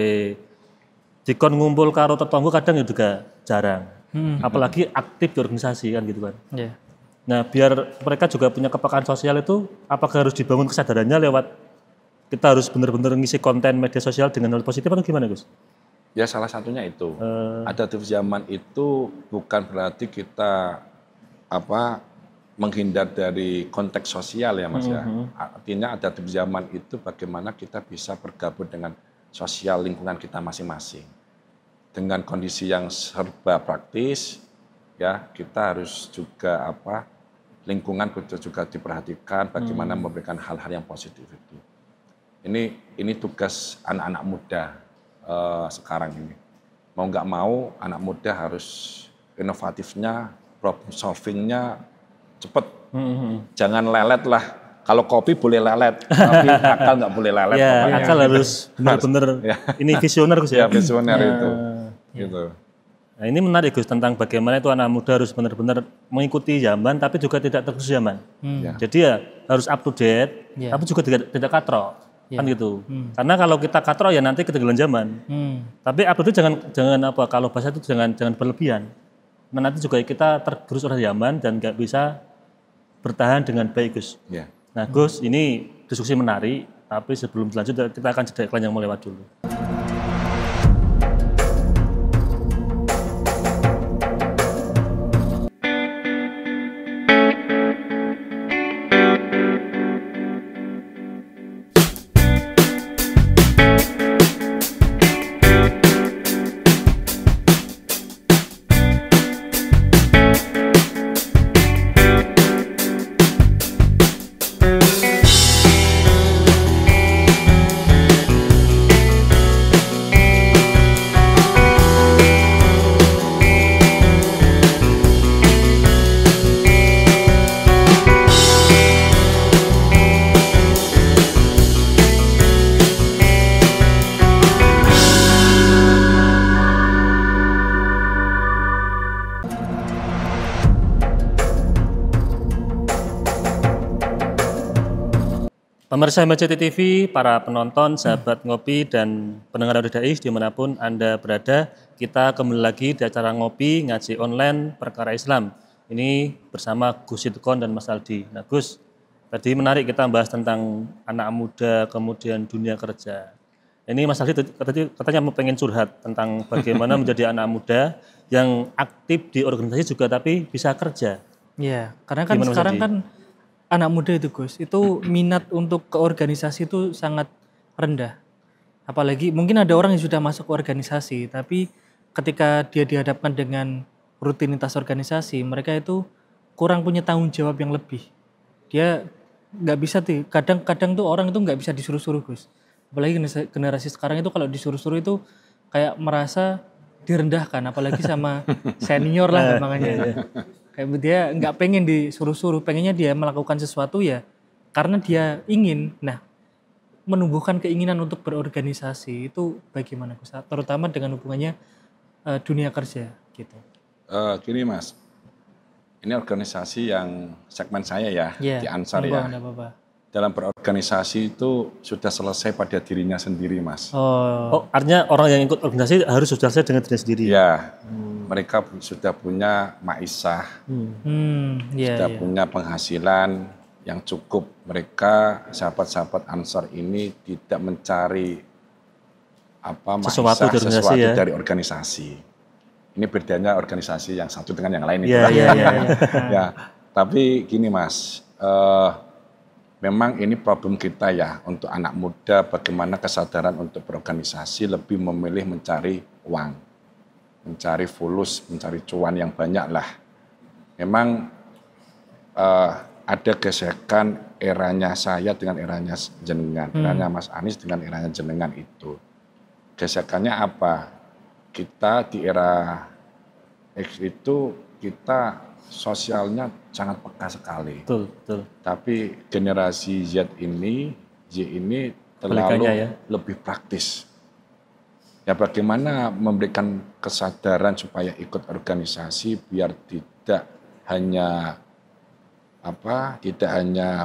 [SPEAKER 3] Dikon ngumpul karo tetangga kadang juga jarang. Apalagi aktif di organisasi kan gitu kan. Nah, biar mereka juga punya kepekaan sosial itu, apakah harus dibangun kesadarannya lewat kita harus benar-benar ngisi konten media sosial dengan hal positif atau gimana, Gus?
[SPEAKER 1] Ya, salah satunya itu. Adaptif zaman itu bukan berarti kita menghindar dari konteks sosial ya, Mas ya. Artinya adaptif zaman itu bagaimana kita bisa bergabung dengan sosial lingkungan kita masing-masing. Dengan kondisi yang serba praktis, ya kita harus juga lingkungan juga diperhatikan bagaimana memberikan hal-hal yang positif itu. Ini tugas anak-anak muda sekarang ini. Mau nggak mau anak muda harus inovatifnya, problem solvingnya cepet. Jangan lelet lah. Kalau kopi boleh lelet, tapi akal nggak boleh lelet.
[SPEAKER 3] Ya, akal harus benar-benar ini visioner Gus ya.
[SPEAKER 1] Ya visioner itu. Gitu.
[SPEAKER 3] Nah, ini menarik Gus tentang bagaimana itu anak muda harus benar-benar mengikuti zaman tapi juga tidak tergerus zaman. Jadi ya harus up to date, tapi juga tidak katrok. Kan gitu. Karena kalau kita katrok ya nanti ketinggalan zaman. Tapi up to date jangan kalau bahasa itu jangan berlebihan. Nah, nanti juga kita tergerus oleh zaman dan nggak bisa bertahan dengan baik Gus. Nah Gus, ini diskusi menarik, tapi sebelum lanjut kita akan jeda iklan yang mau lewat dulu. Pemirsa MCT TV, para penonton, sahabat ngopi, dan pendengar Audio Dais dimanapun Anda berada, kita kembali lagi di acara ngopi ngaji online perkara Islam. Ini bersama Gus Sidkon dan Mas Aldi. Nah Gus, tadi menarik kita bahas tentang anak muda, kemudian dunia kerja. Ini Mas Aldi katanya mau pengen curhat tentang bagaimana menjadi anak muda yang aktif di organisasi juga tapi bisa kerja.
[SPEAKER 2] Iya, karena kan sekarang kan anak muda itu Gus, itu minat untuk ke organisasi itu sangat rendah. Apalagi mungkin ada orang yang sudah masuk ke organisasi, tapi ketika dia dihadapkan dengan rutinitas organisasi, mereka itu kurang punya tanggung jawab yang lebih. Dia nggak bisa tuh, kadang-kadang tuh orang itu nggak bisa disuruh-suruh Gus. Apalagi generasi sekarang itu kalau disuruh-suruh itu kayak merasa direndahkan, apalagi sama senior lah makanya. Kayak dia nggak pengen disuruh-suruh, pengennya dia melakukan sesuatu ya karena dia ingin. Nah, menumbuhkan keinginan untuk berorganisasi itu bagaimana Gus? Terutama dengan hubungannya dunia kerja gitu.
[SPEAKER 1] Gini Mas, ini organisasi yang segmen saya ya, di Ansar ya. Dalam berorganisasi itu sudah selesai pada dirinya sendiri Mas.
[SPEAKER 3] Oh, artinya orang yang ikut organisasi harus sudah selesai dengan diri sendiri?
[SPEAKER 1] Ya, mereka sudah punya maisah, sudah punya penghasilan yang cukup. Mereka sahabat-sahabat Ansar ini tidak mencari
[SPEAKER 3] sesuatu
[SPEAKER 1] dari organisasi. Ini bedanya organisasi yang satu dengan yang lain itu. Ya, tapi gini Mas, memang ini problem kita ya untuk anak muda, bagaimana kesadaran untuk berorganisasi lebih memilih mencari uang, mencari fulus, mencari cuan yang banyak lah. Memang ada gesekan eranya saya dengan eranya jenengan, eranya Mas Anies dengan eranya jenengan itu. Gesekannya apa? Kita di era X itu kita sosialnya sangat peka sekali.
[SPEAKER 3] Betul.
[SPEAKER 1] Tapi generasi Z ini terlalu lebih praktis. Ya bagaimana memberikan kesadaran supaya ikut organisasi biar tidak hanya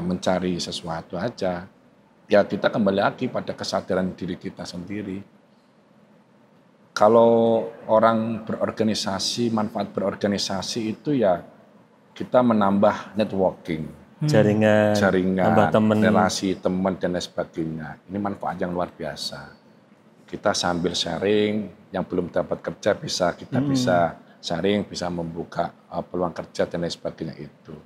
[SPEAKER 1] mencari sesuatu aja. Ya kita kembali lagi pada kesadaran diri kita sendiri. Kalau orang berorganisasi, manfaat berorganisasi itu ya kita menambah networking,
[SPEAKER 3] jaringan,
[SPEAKER 1] relasi teman dan lain sebagainya. Ini manfaat yang luar biasa. Kita sambil sharing, yang belum dapat kerja bisa sharing, bisa membuka peluang kerja dan lain sebagainya itu.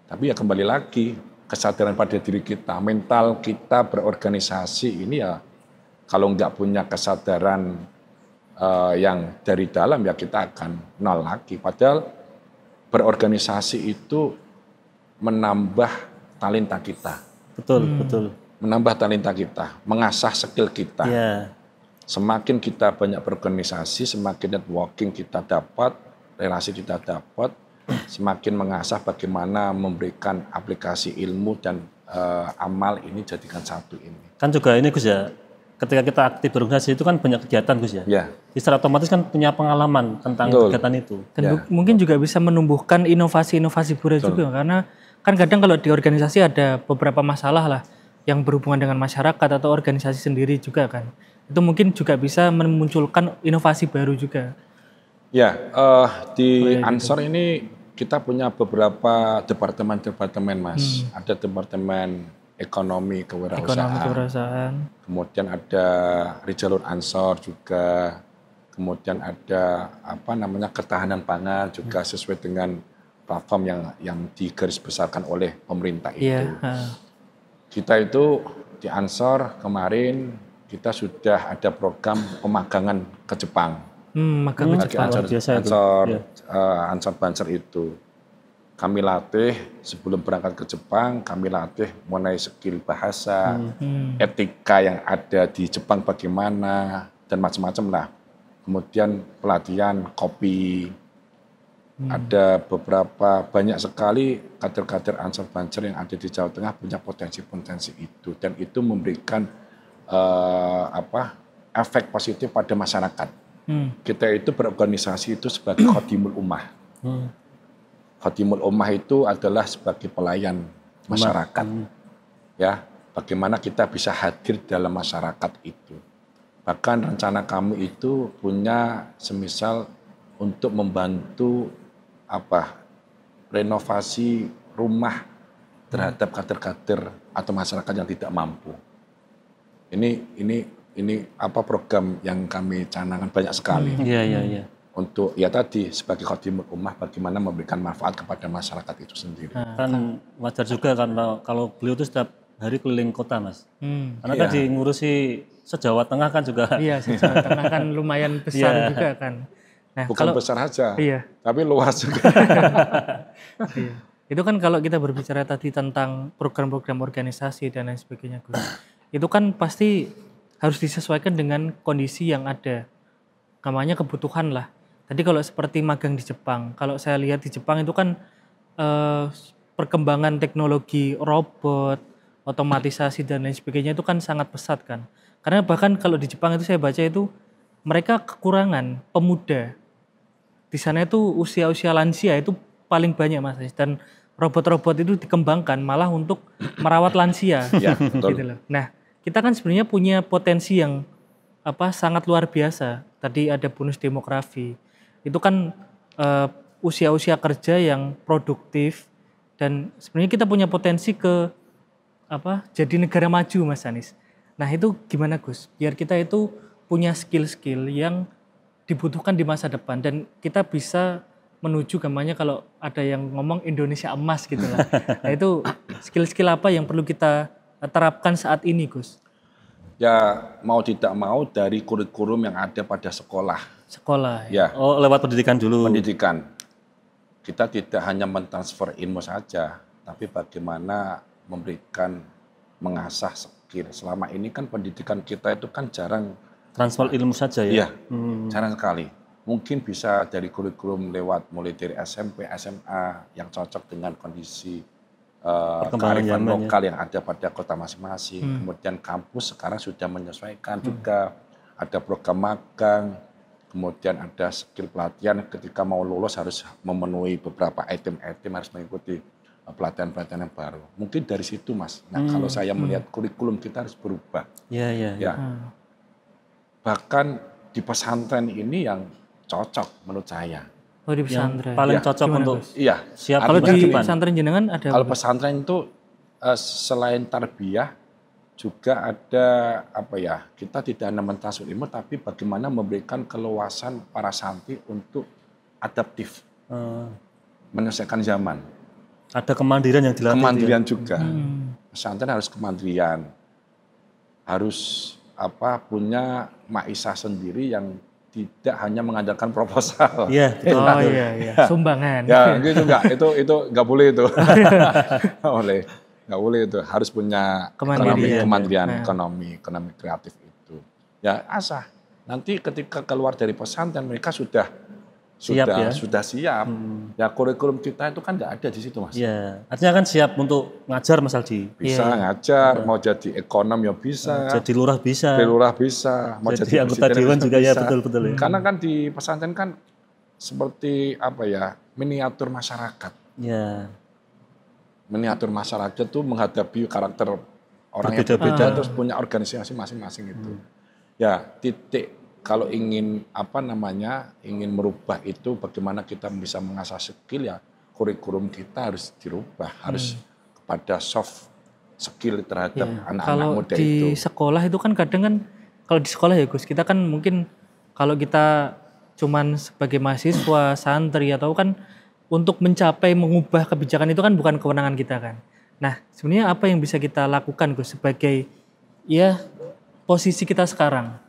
[SPEAKER 1] Tapi ya kembali lagi kesadaran pada diri kita, mental kita berorganisasi ini ya kalau nggak punya kesadaran yang dari dalam ya kita akan nol lagi. Padahal berorganisasi itu menambah talenta kita.
[SPEAKER 3] Betul.
[SPEAKER 1] Menambah talenta kita, mengasah skill kita.
[SPEAKER 3] Yeah.
[SPEAKER 1] Semakin kita banyak berorganisasi, semakin networking kita dapat, relasi kita dapat, semakin mengasah bagaimana memberikan aplikasi ilmu dan amal ini jadikan satu ini.
[SPEAKER 3] Kan juga ini Gus ya, ketika kita aktif berorganisasi itu kan banyak kegiatan Gus ya. Secara otomatis kan punya pengalaman tentang kegiatan itu.
[SPEAKER 2] Dan mungkin juga bisa menumbuhkan inovasi-inovasi baru juga. Karena kan kadang kalau di organisasi ada beberapa masalah lah yang berhubungan dengan masyarakat atau organisasi sendiri juga kan. Itu mungkin juga bisa memunculkan inovasi baru juga.
[SPEAKER 1] Ya, di Ansar ini kita punya beberapa departemen Mas. Ada departemen ekonomi kewirausahaan. Kemudian ada Rijalur Ansor juga. Kemudian ada ketahanan pangan juga sesuai dengan platform yang digarisbesarkan oleh pemerintah itu. Kita itu di Ansor kemarin kita sudah ada program pemagangan ke Jepang.
[SPEAKER 2] Magang ke Jepang.
[SPEAKER 1] Ansor Banser itu. Kami latih sebelum berangkat ke Jepang, kami latih mengenai skill bahasa, etika yang ada di Jepang bagaimana, dan macam-macam lah. Kemudian pelatihan kopi, ada banyak sekali kader-kader Ansor Banser yang ada di Jawa Tengah punya potensi-potensi itu. Dan itu memberikan efek positif pada masyarakat. Kita itu berorganisasi itu sebagai Khodimul Ummah. Khodimul Ummah itu adalah sebagai pelayan masyarakat. Ya, bagaimana kita bisa hadir dalam masyarakat itu. Bahkan rencana kami itu punya semisal untuk membantu renovasi rumah terhadap kader-kader atau masyarakat yang tidak mampu. Ini program yang kami canangkan banyak sekali.
[SPEAKER 3] Iya.
[SPEAKER 1] Untuk ya tadi sebagai khadimul ummah bagaimana memberikan manfaat kepada masyarakat itu sendiri.
[SPEAKER 3] Kan wajar juga karena kalau beliau itu setiap hari keliling kota, Mas. Karena kan ngurusi se-Jawa Tengah kan juga.
[SPEAKER 2] Iya, se-Jawa Tengah kan lumayan besar juga kan. Nah,
[SPEAKER 1] bukan besar aja, tapi luas juga.
[SPEAKER 2] Iya. Itu kan kalau kita berbicara tadi tentang program-program organisasi dan lain sebagainya, Gus. Itu kan pasti harus disesuaikan dengan kondisi yang ada. Namanya kebutuhan lah. Tadi kalau seperti magang di Jepang, kalau saya lihat di Jepang itu kan perkembangan teknologi robot, otomatisasi dan lain sebagainya itu kan sangat pesat kan. Karena bahkan kalau di Jepang itu saya baca itu mereka kekurangan pemuda. Di sana itu usia-usia lansia itu paling banyak, Mas. Dan robot-robot itu dikembangkan malah untuk merawat lansia.
[SPEAKER 1] Ya, betul.
[SPEAKER 2] Gitu loh. Nah, kita kan sebenarnya punya potensi yang sangat luar biasa. Tadi ada bonus demografi. Itu kan usia-usia kerja yang produktif dan sebenarnya kita punya potensi ke jadi negara maju, Mas Anies. Nah, itu gimana, Gus? Biar kita itu punya skill-skill yang dibutuhkan di masa depan dan kita bisa menuju gamanya kalau ada yang ngomong Indonesia emas gitu lah. Nah, itu skill-skill apa yang perlu kita terapkan saat ini, Gus?
[SPEAKER 1] Ya mau tidak mau dari kurikulum yang ada pada sekolah.
[SPEAKER 2] Sekolah.
[SPEAKER 1] Ya.
[SPEAKER 3] Oh, lewat pendidikan dulu.
[SPEAKER 1] Pendidikan. Kita tidak hanya mentransfer ilmu saja, tapi bagaimana memberikan mengasah skill. Selama ini kan pendidikan kita itu kan jarang
[SPEAKER 3] transfer ilmu saja ya.
[SPEAKER 1] Iya. Jarang sekali. Mungkin bisa dari kurikulum lewat mulai dari SMP, SMA yang cocok dengan kondisi kearifan lokal yang ada pada kota masing-masing. Kemudian kampus sekarang sudah menyesuaikan juga. Ada program magang, kemudian ada skill pelatihan ketika mau lulus harus memenuhi beberapa item-item, harus mengikuti pelatihan-pelatihan yang baru. Mungkin dari situ, Mas. Nah, kalau saya melihat kurikulum kita harus berubah.
[SPEAKER 3] Iya.
[SPEAKER 1] Bahkan di pesantren ini yang cocok menurut saya.
[SPEAKER 2] Oh, di pesantren.
[SPEAKER 3] Paling cocok untuk
[SPEAKER 1] siap.
[SPEAKER 2] Kalau di pesantren jenengan ada.
[SPEAKER 1] Kalau pesantren itu selain tarbiyah juga ada kita tidak hanya mentransfer ilmu tapi bagaimana memberikan keluasan para santri untuk adaptif, menyelesaikan zaman.
[SPEAKER 3] Ada kemandirian yang dilatih.
[SPEAKER 1] Kemandirian juga. Pesantren harus kemandirian, harus punya maisah sendiri yang tidak hanya mengandalkan proposal.
[SPEAKER 3] Iya, betul.
[SPEAKER 2] Oh iya. Sumbangan.
[SPEAKER 1] Ya, gitu enggak. Itu enggak boleh itu. Enggak boleh itu. Harus punya kemandirian ekonomi kreatif itu. Ya, asah. Nanti ketika keluar dari pesantren mereka sudah siap. Ya kurikulum kita itu kan enggak ada di situ, Mas.
[SPEAKER 3] Iya. Artinya kan siap untuk ngajar Mas Aldi.
[SPEAKER 1] Bisa ngajar, mau jadi ekonom ya bisa.
[SPEAKER 3] Jadi lurah bisa.
[SPEAKER 1] Mau
[SPEAKER 3] jadi anggota dewan juga bisa. Ya betul.
[SPEAKER 1] Karena kan di pesantren kan seperti miniatur masyarakat.
[SPEAKER 3] Iya.
[SPEAKER 1] Miniatur masyarakat itu menghadapi karakter orang yang berbeda terus punya organisasi masing-masing itu. Ya, titik kalau ingin ingin merubah itu bagaimana kita bisa mengasah skill ya kurikulum kita harus dirubah, harus kepada soft skill terhadap anak-anak muda itu.
[SPEAKER 2] Kalau di sekolah itu kan kadang kan kalau di sekolah ya Gus, kita kan mungkin kalau kita cuman sebagai mahasiswa, santri atau kan untuk mencapai mengubah kebijakan itu kan bukan kewenangan kita kan. Nah, sebenarnya apa yang bisa kita lakukan Gus sebagai posisi kita sekarang?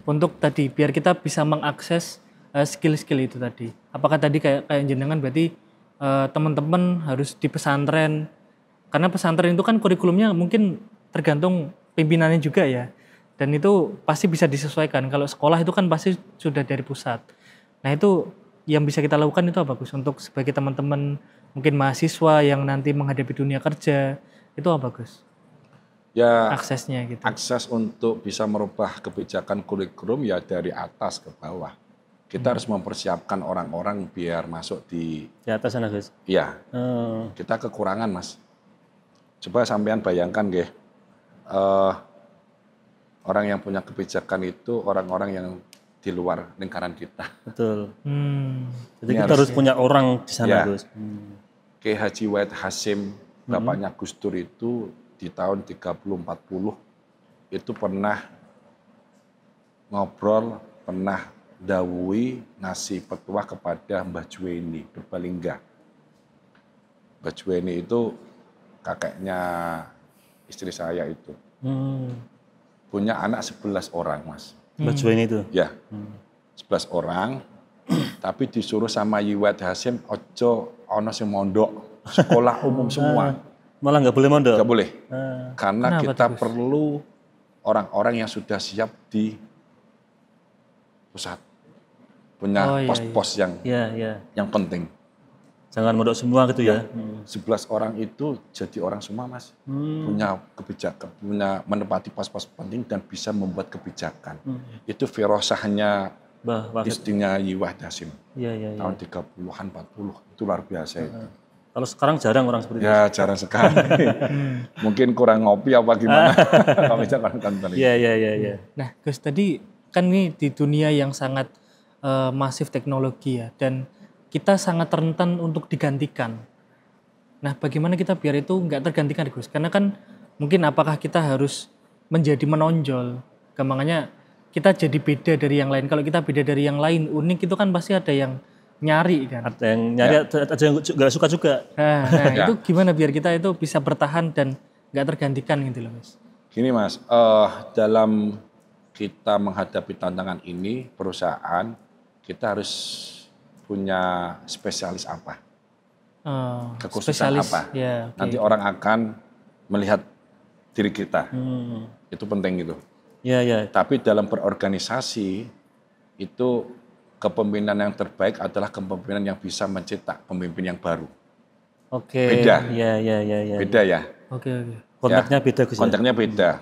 [SPEAKER 2] Untuk tadi biar kita bisa mengakses skill-skill itu tadi. Apakah tadi kayak jenengan berarti teman-teman harus di pesantren karena pesantren itu kan kurikulumnya mungkin tergantung pimpinannya juga ya. Dan itu pasti bisa disesuaikan. Kalau sekolah itu kan pasti sudah dari pusat. Nah, itu yang bisa kita lakukan itu apa Gus? Untuk sebagai teman-teman mungkin mahasiswa yang nanti menghadapi dunia kerja, itu apa Gus?
[SPEAKER 1] Ya,
[SPEAKER 2] aksesnya gitu.
[SPEAKER 1] Akses untuk bisa merubah kebijakan kurikulum ya dari atas ke bawah. Kita harus mempersiapkan orang-orang biar masuk di
[SPEAKER 3] atas sana, Gus.
[SPEAKER 1] Iya. Kita kekurangan, Mas. Coba sampean bayangkan, nggih. orang yang punya kebijakan itu orang-orang yang di luar lingkaran kita.
[SPEAKER 3] Betul. Jadi kita harus punya orang di sana,
[SPEAKER 1] ya,
[SPEAKER 3] Gus.
[SPEAKER 1] Kiai Haji Wahid Hasyim, bapaknya Gus Dur itu di tahun 30-40 itu pernah ngobrol, pernah dawuhi ngasih petuah kepada Mbah Juweni Purbalingga. Mbah Juweni itu kakeknya istri saya itu. Punya anak 11 orang, Mas.
[SPEAKER 3] Mbah Juweni itu?
[SPEAKER 1] Ya, 11 orang. Tapi disuruh sama Wahid Hasyim, ojo ono sing mondok, sekolah umum semua.
[SPEAKER 3] Malah nggak boleh mondok?
[SPEAKER 1] Nggak boleh. Karena kita perlu orang-orang yang sudah siap di pusat. Punya pos-pos yang penting.
[SPEAKER 3] Jangan mondok semua gitu ya.
[SPEAKER 1] 11 orang itu jadi orang semua, Mas. Punya kebijakan, punya menepati pos-pos penting dan bisa membuat kebijakan. Itu firasahnya istrinya Wahid Hasyim. Tahun 30-an, 40. Itu luar biasa itu.
[SPEAKER 3] Kalau sekarang jarang orang seperti itu.
[SPEAKER 1] Ya, jarang sekali. Mungkin kurang ngopi apa gimana.
[SPEAKER 3] Iya.
[SPEAKER 2] Nah, Gus, tadi kan ini di dunia yang sangat masif teknologi ya, dan kita sangat rentan untuk digantikan. Nah, bagaimana kita biar itu nggak tergantikan, Gus? Karena kan mungkin apakah kita harus menjadi menonjol, gampangannya kita jadi beda dari yang lain. Kalau kita beda dari yang lain, unik itu kan pasti ada yang nyari kan.
[SPEAKER 3] Ada yang nyari, ada yang nggak suka juga.
[SPEAKER 2] Nah itu gimana biar kita itu bisa bertahan dan nggak tergantikan gitu loh, Mas?
[SPEAKER 1] Gini, Mas, dalam kita menghadapi tantangan ini, perusahaan, kita harus punya spesialis apa, kekhususan apa.
[SPEAKER 2] Ya, okay.
[SPEAKER 1] Nanti orang akan melihat diri kita, itu penting gitu.
[SPEAKER 3] Ya.
[SPEAKER 1] Tapi dalam berorganisasi itu kepemimpinan yang terbaik adalah kepemimpinan yang bisa mencetak pemimpin yang baru.
[SPEAKER 3] Oke.
[SPEAKER 1] Beda.
[SPEAKER 3] Ya.
[SPEAKER 1] Beda ya.
[SPEAKER 2] Oke.
[SPEAKER 3] Konteksnya beda, Gus.
[SPEAKER 1] Konteksnya beda.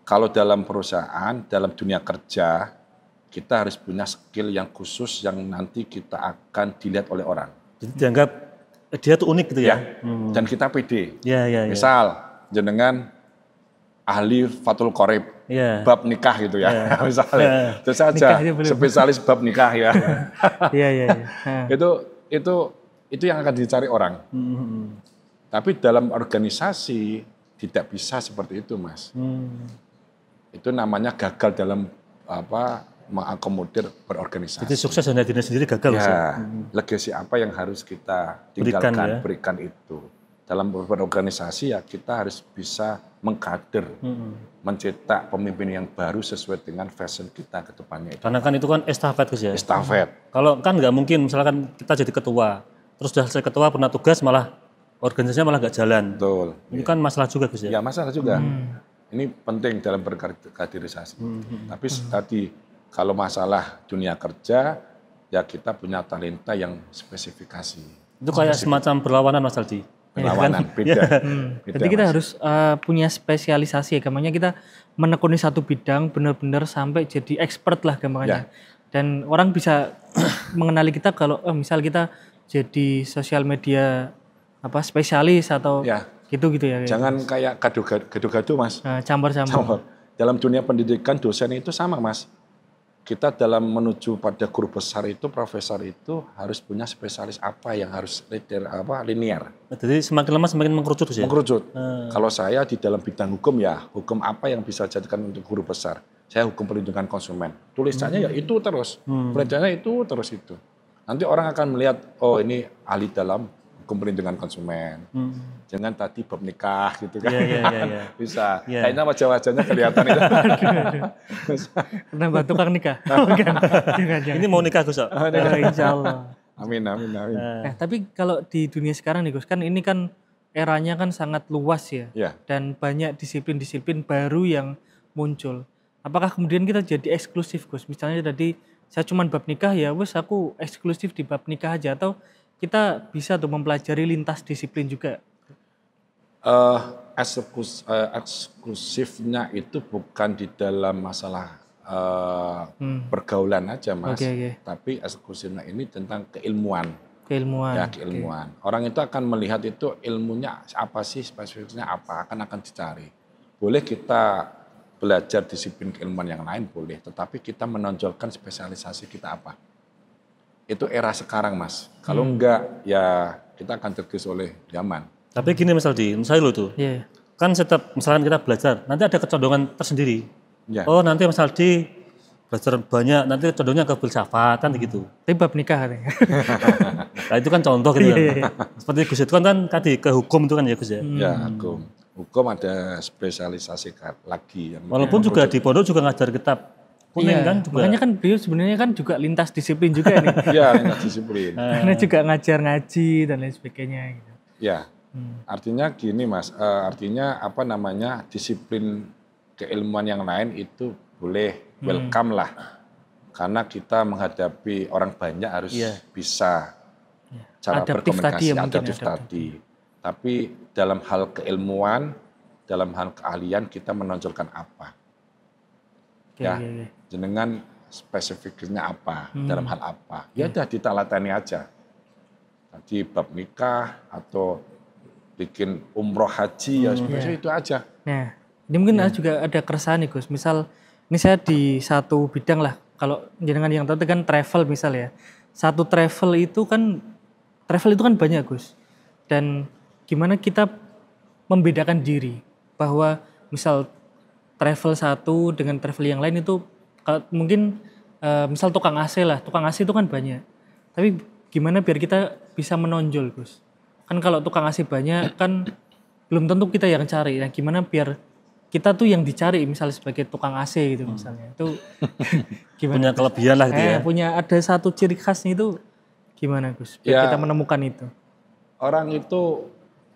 [SPEAKER 1] Kalau dalam perusahaan, dalam dunia kerja, kita harus punya skill yang khusus yang nanti kita akan dilihat oleh orang.
[SPEAKER 3] Jadi dianggap dia tuh unik gitu ya.
[SPEAKER 1] Dan kita pede.
[SPEAKER 3] Ya.
[SPEAKER 1] Misal jenengan ahli Fathul Qorib, bab nikah gitu ya. Misalnya. Itu saja spesialis bab nikah ya.
[SPEAKER 2] Iya.
[SPEAKER 1] Itu yang akan dicari orang. Tapi dalam organisasi tidak bisa seperti itu, Mas. Itu namanya gagal dalam mengakomodir berorganisasi.
[SPEAKER 3] Jadi sukses hanya diri sendiri gagal.
[SPEAKER 1] Ya, legasi apa yang harus kita tinggalkan, berikan itu. Dalam berorganisasi ya kita harus bisa mengkader, mencetak pemimpin yang baru sesuai dengan fashion kita ke depannya.
[SPEAKER 3] Karena kan itu kan estafet, Gus ya.
[SPEAKER 1] Estafet.
[SPEAKER 3] Kalau kan nggak mungkin misalkan kita jadi ketua, terus sudah selesai ketua pernah tugas malah organisasinya malah nggak jalan.
[SPEAKER 1] Betul.
[SPEAKER 3] Ini kan masalah juga, Gus ya.
[SPEAKER 1] Ya, masalah juga. Ini penting dalam berkaderisasi. Tapi tadi kalau masalah dunia kerja, ya kita punya talenta yang spesifikasi.
[SPEAKER 3] Itu kayak semacam berlawanan, Mas Aldi.
[SPEAKER 1] Berlawanan, beda.
[SPEAKER 2] Jadi kita harus punya spesialisasi ya, gampangnya kita menekuni satu bidang benar-benar sampai jadi expert lah gampangnya. Dan orang bisa mengenali kita kalau misal kita jadi sosial media spesialis atau gitu ya.
[SPEAKER 1] Jangan kayak gado-gado, Mas.
[SPEAKER 2] Campur-campur.
[SPEAKER 1] Dalam dunia pendidikan dosen itu sama, Mas. Kita dalam menuju pada guru besar itu, profesor itu harus punya spesialis apa yang harus linear.
[SPEAKER 3] Jadi semakin lama semakin mengkerucut ya?
[SPEAKER 1] Mengkerucut. Kalau saya di dalam bidang hukum ya, hukum apa yang bisa jadikan untuk guru besar? Saya hukum perlindungan konsumen. Tulisannya ya itu terus. Pelajarannya itu terus itu. Nanti orang akan melihat, oh ini ahli dalam hukum perlindungan konsumen. Jangan tadi bab nikah gitu kan.
[SPEAKER 3] Iya.
[SPEAKER 1] Bisa. Kayaknya wajah-wajahnya kelihatan itu.
[SPEAKER 2] Kenapa tukang nikah? Bukan.
[SPEAKER 3] Ini mau nikah, Gus.
[SPEAKER 2] Insya Allah.
[SPEAKER 1] Amin.
[SPEAKER 2] Nah, tapi kalau di dunia sekarang nih, Gus, kan ini kan eranya kan sangat luas ya. Dan banyak disiplin-disiplin baru yang muncul. Apakah kemudian kita jadi eksklusif, Gus? Misalnya tadi saya cuma bab nikah ya, wes aku eksklusif di bab nikah aja, atau kita bisa tuh mempelajari lintas disiplin juga?
[SPEAKER 1] Eksklusifnya itu bukan di dalam masalah pergaulan aja, Mas. Tapi eksklusifnya ini tentang keilmuan. Ya, keilmuan. Orang itu akan melihat itu ilmunya apa sih, spesifiknya apa, akan dicari. boleh kita belajar disiplin keilmuan yang lain boleh, tetapi kita menonjolkan spesialisasi kita apa. Itu era sekarang, Mas. Kalau enggak, ya kita akan tergerus oleh zaman.
[SPEAKER 3] Tapi gini Mas Aldi, misalnya lo tuh, kan setiap misalkan kita belajar, nanti ada kecenderungan tersendiri.
[SPEAKER 1] Ya.
[SPEAKER 3] Oh nanti Mas Aldi belajar banyak, nanti condongnya ke filsafat kan gitu.
[SPEAKER 2] Tapi bab nikah katanya.
[SPEAKER 3] Nah itu kan contoh gitu kan. Seperti Gus itu kan tadi ke hukum itu kan ya Gus ya.
[SPEAKER 1] Ya, hukum. Hukum ada spesialisasi lagi.
[SPEAKER 3] Walaupun juga di pondok juga ngajar kitab kuning kan juga.
[SPEAKER 2] Makanya kan beliau sebenarnya kan juga lintas disiplin juga nih.
[SPEAKER 1] Iya, lintas disiplin.
[SPEAKER 2] Karena juga ngajar ngaji dan lain sebagainya gitu.
[SPEAKER 1] Ya, artinya gini Mas, artinya apa namanya disiplin keilmuan yang lain itu boleh welcome lah. Karena kita menghadapi orang banyak harus bisa cara berkomunikasi, adaptif tadi. Tapi dalam hal keilmuan, dalam hal keahlian kita menonjolkan apa. Jenengan spesifiknya apa, dalam hal apa. Ya udah ditalatani aja. Tadi bab nikah atau bikin umroh haji ya sebenarnya itu aja.
[SPEAKER 2] Nah, ini mungkin juga ada keresahan nih Gus. Misal ini saya di satu bidang lah. Kalau jenengan yang tahu kan travel misal ya. Satu travel itu kan banyak Gus. Dan gimana kita membedakan diri bahwa misal travel satu dengan travel yang lain itu mungkin misal tukang AC lah, tukang AC itu kan banyak. Tapi gimana biar kita bisa menonjol Gus? Kan kalau tukang AC banyak kan belum tentu kita yang cari. Nah gimana biar kita tuh yang dicari misalnya sebagai tukang AC gitu misalnya. Itu gimana?
[SPEAKER 3] Punya kelebihan lah gitu ya.
[SPEAKER 2] Punya ada satu ciri khasnya itu gimana Gus? Biar kita menemukan itu.
[SPEAKER 1] Orang itu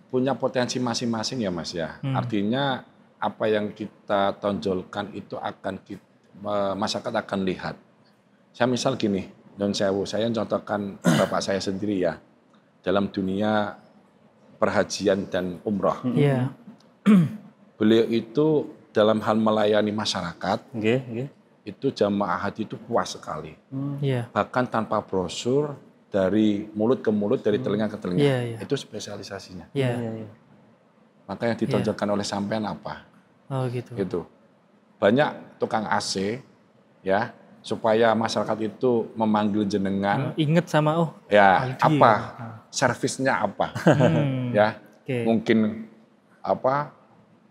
[SPEAKER 1] punya potensi masing-masing ya Mas ya. Artinya apa yang kita tonjolkan itu akan masyarakat akan lihat. Saya misal gini, Don Sewu, saya contohkan bapak saya sendiri ya. Dalam dunia perhajian dan umroh. Beliau itu dalam hal melayani masyarakat, itu jamaah haji itu puas sekali. Bahkan tanpa brosur, dari mulut ke mulut, dari telinga ke telinga. Itu spesialisasinya. Maka yang ditonjolkan oleh sampean apa?
[SPEAKER 2] Oh gitu.
[SPEAKER 1] Gitu. Banyak tukang AC ya supaya masyarakat itu memanggil jenengan.
[SPEAKER 2] Ingat sama
[SPEAKER 1] apa? Servisnya apa? Ya. Mungkin apa?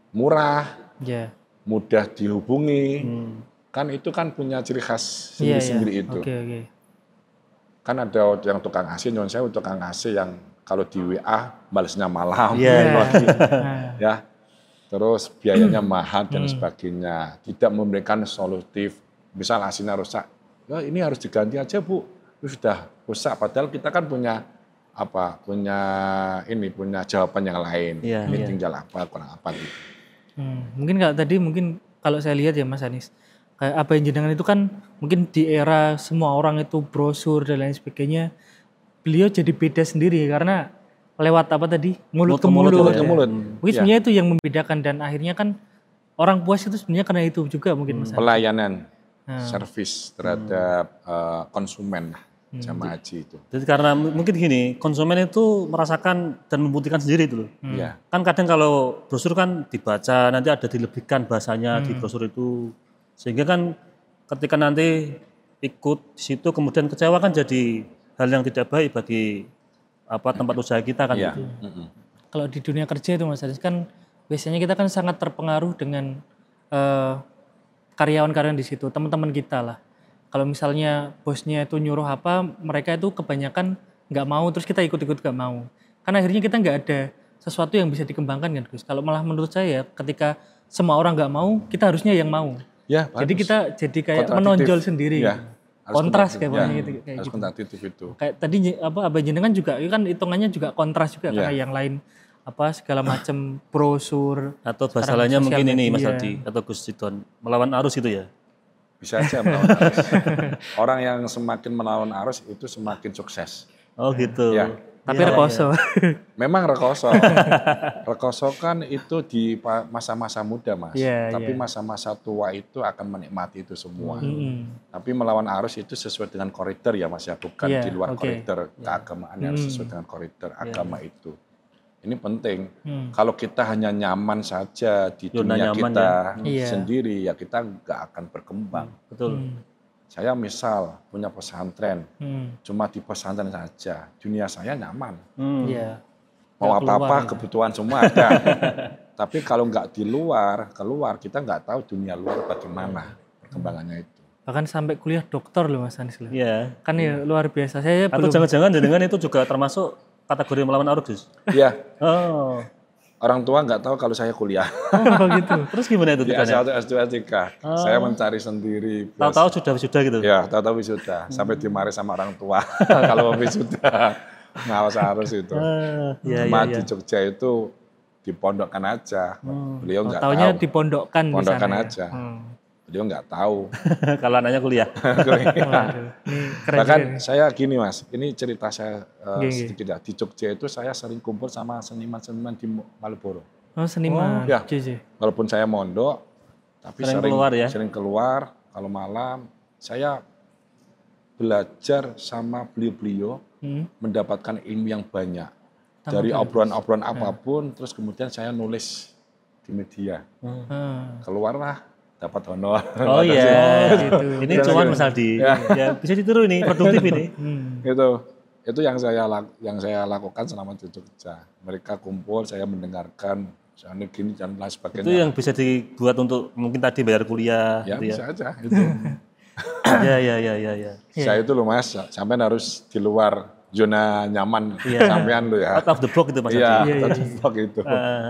[SPEAKER 1] Murah. Mudah dihubungi. Kan itu kan punya ciri khas sendiri-sendiri itu. Kan ada yang tukang AC, nyon saya tukang AC yang kalau di WA balasnya malam, ya, terus biayanya mahal dan sebagainya, tidak memberikan solutif. Misal AC-nya rusak, ya ini harus diganti aja Bu, itu sudah rusak. Padahal kita kan punya jawaban yang lain. Ini tinggal apa, kurang apa gitu.
[SPEAKER 2] Mungkin kalau saya lihat ya Mas Anis. Kayak apa yang jenengan itu kan mungkin di era semua orang itu brosur dan lain sebagainya, beliau jadi beda sendiri karena lewat apa tadi mulut ke mulut. Mungkin sebenarnya itu yang membedakan dan akhirnya kan orang puas itu sebenarnya karena itu juga mungkin Mas.
[SPEAKER 1] Pelayanan, servis terhadap konsumen jamaah haji itu.
[SPEAKER 3] Jadi karena mungkin gini, konsumen itu merasakan dan membuktikan sendiri itu loh. Kan kadang kalau brosur kan dibaca nanti ada dilebihkan bahasanya di brosur itu. Sehingga kan ketika nanti ikut di situ kemudian kecewa kan jadi hal yang tidak baik bagi tempat usaha kita kan gitu.
[SPEAKER 2] Kalau di dunia kerja itu Mas Aris kan biasanya kita kan sangat terpengaruh dengan karyawan-karyawan di situ, teman-teman kita lah. Kalau misalnya bosnya itu nyuruh apa, mereka itu kebanyakan nggak mau, terus kita ikut-ikut nggak mau. Kan akhirnya kita nggak ada sesuatu yang bisa dikembangkan kan Gus. Kalau malah menurut saya ketika semua orang nggak mau, kita harusnya yang mau.
[SPEAKER 1] Ya,
[SPEAKER 2] jadi kita jadi kayak menonjol sendiri. Kontras kayak gitu.
[SPEAKER 1] Harus kontradiktif itu.
[SPEAKER 2] Kayak tadi Abah jenengan juga kan hitungannya juga kontras juga karena yang lain segala macam brosur
[SPEAKER 3] atau bahasa lainnya mungkin ini Mas Aldi atau Gus Sidon melawan arus itu ya.
[SPEAKER 1] Bisa aja melawan arus. Orang yang semakin melawan arus itu semakin sukses.
[SPEAKER 3] Oh gitu.
[SPEAKER 1] Ya.
[SPEAKER 2] Tapi rekoso.
[SPEAKER 1] Memang rekoso. Rekoso kan itu di masa-masa muda Mas. Tapi masa-masa tua itu akan menikmati itu semua. Tapi melawan arus itu sesuai dengan koridor ya Mas ya. Bukan di luar koridor keagamaan yang sesuai dengan koridor agama itu. Ini penting. Kalau kita hanya nyaman saja di dunia kita sendiri, ya kita nggak akan berkembang.
[SPEAKER 3] Betul.
[SPEAKER 1] Saya misal punya pesantren, cuma di pesantren saja, dunia saya nyaman. Mau apa-apa kebutuhan semua ada. Tapi kalau nggak di luar, keluar, kita nggak tahu dunia luar bagaimana perkembangannya itu.
[SPEAKER 2] Bahkan sampai kuliah dokter loh Mas Anis.
[SPEAKER 3] Iya.
[SPEAKER 2] Kan ya luar biasa. Saya
[SPEAKER 3] atau jangan-jangan dengan itu juga termasuk kategori melawan arus, Gus?
[SPEAKER 1] Iya.
[SPEAKER 3] Oh.
[SPEAKER 1] Orang tua nggak tahu kalau saya kuliah.
[SPEAKER 2] Oh gitu.
[SPEAKER 3] Terus gimana itu?
[SPEAKER 1] Di S1, S2, S3. Saya mencari sendiri.
[SPEAKER 3] Tahu-tahu sudah wisuda gitu?
[SPEAKER 1] Ya, tahu-tahu wisuda. Sampai dimarahi sama orang tua kalau wisuda. Ngawas arus itu. Cuma di Jogja itu dipondokkan aja. Beliau nggak tahu.
[SPEAKER 2] Taunya dipondokkan di sana.
[SPEAKER 1] Pondokkan aja. Beliau nggak tahu.
[SPEAKER 3] Kalau anaknya kuliah.
[SPEAKER 1] Bahkan saya gini Mas, ini cerita saya sedikit ya. Di Jogja itu saya sering kumpul sama seniman-seniman di Malioboro.
[SPEAKER 2] Oh seniman.
[SPEAKER 1] Ya. Walaupun saya mondok, tapi sering keluar. Kalau malam, saya belajar sama beliau-beliau, mendapatkan ilmu yang banyak. Dari obrolan-obrolan apapun, terus kemudian saya nulis di media. Keluarlah, dapat honor.
[SPEAKER 3] Oh iya, gitu. Ini cuman Mas Aldi. Ya, bisa ditiru ini, produktif ini.
[SPEAKER 1] Itu yang saya lakukan selama di Jogja. Mereka kumpul, saya mendengarkan, soalnya gini dan lain sebagainya.
[SPEAKER 3] Itu yang bisa dibuat untuk mungkin tadi bayar kuliah.
[SPEAKER 1] Ya
[SPEAKER 3] gitu
[SPEAKER 1] bisa aja itu.
[SPEAKER 3] Ya.
[SPEAKER 1] Saya itu loh Mas, sampai harus di luar zona nyaman sampean lo ya.
[SPEAKER 3] Out of the block itu Mas Aldi.
[SPEAKER 1] Iya, out of the block itu.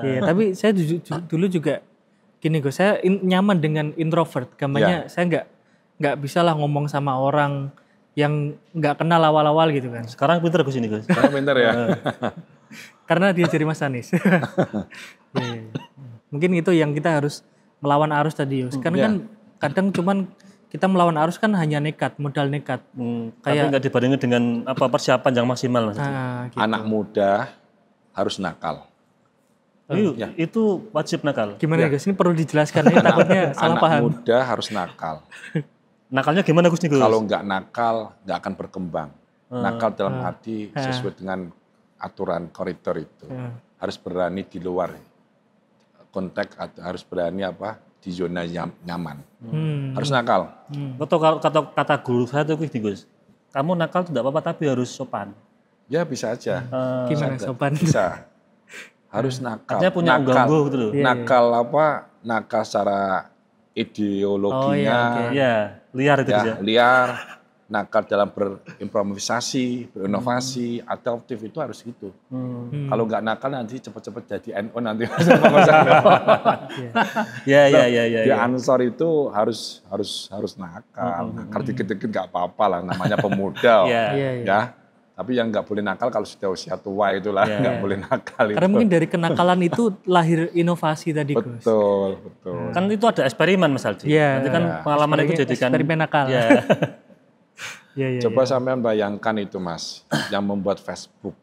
[SPEAKER 2] Iya, tapi saya dulu juga gini Gus, saya nyaman dengan introvert. Gambarnya saya nggak bisa lah ngomong sama orang yang nggak kenal awal-awal gitu kan.
[SPEAKER 3] Sekarang pinter Gus ini Gus.
[SPEAKER 1] Sekarang pinter ya.
[SPEAKER 2] Karena dia jadi Mas Anis. Mungkin itu yang kita harus melawan arus tadi Yus. Karena kan kadang cuman kita melawan arus kan hanya nekat, modal nekat.
[SPEAKER 3] Tapi nggak dibandingin dengan persiapan yang maksimal Mas.
[SPEAKER 2] Gitu.
[SPEAKER 1] Anak muda harus nakal.
[SPEAKER 3] Itu wajib nakal.
[SPEAKER 2] Gimana Gus? Ini perlu dijelaskan ya, takutnya salah paham.
[SPEAKER 1] Anak muda harus nakal.
[SPEAKER 3] Nakalnya gimana Gus?
[SPEAKER 1] Kalau nggak nakal, nggak akan berkembang. Nakal dalam arti sesuai dengan aturan koridor itu. Harus berani di luar konteks, harus berani di zona nyaman. Harus nakal.
[SPEAKER 3] Kata guru saya tuh Gus, kamu nakal tidak apa-apa tapi harus sopan.
[SPEAKER 1] Ya bisa aja.
[SPEAKER 2] Gimana sopan?
[SPEAKER 1] Bisa. Harus nakal.
[SPEAKER 3] Artinya punya ganggu gitu loh.
[SPEAKER 1] Nakal nakal secara ideologinya.
[SPEAKER 3] Liar itu
[SPEAKER 1] ya. Liar, nakal dalam berimprovisasi, berinovasi, adaptif itu harus gitu. Kalau nggak nakal nanti cepat-cepat jadi NU nanti. Di Ansor itu harus nakal. Nakal dikit-dikit nggak apa-apa lah, namanya pemuda. Ya. Tapi yang nggak boleh nakal kalau sudah usia tua itulah nggak boleh nakal.
[SPEAKER 2] Karena mungkin dari kenakalan itu lahir inovasi tadi Gus.
[SPEAKER 1] Betul.
[SPEAKER 3] Kan itu ada eksperimen Mas Aldi. Nanti kan pengalaman itu jadikan
[SPEAKER 2] eksperimen nakal.
[SPEAKER 1] Coba sampean bayangkan itu Mas, yang membuat Facebook,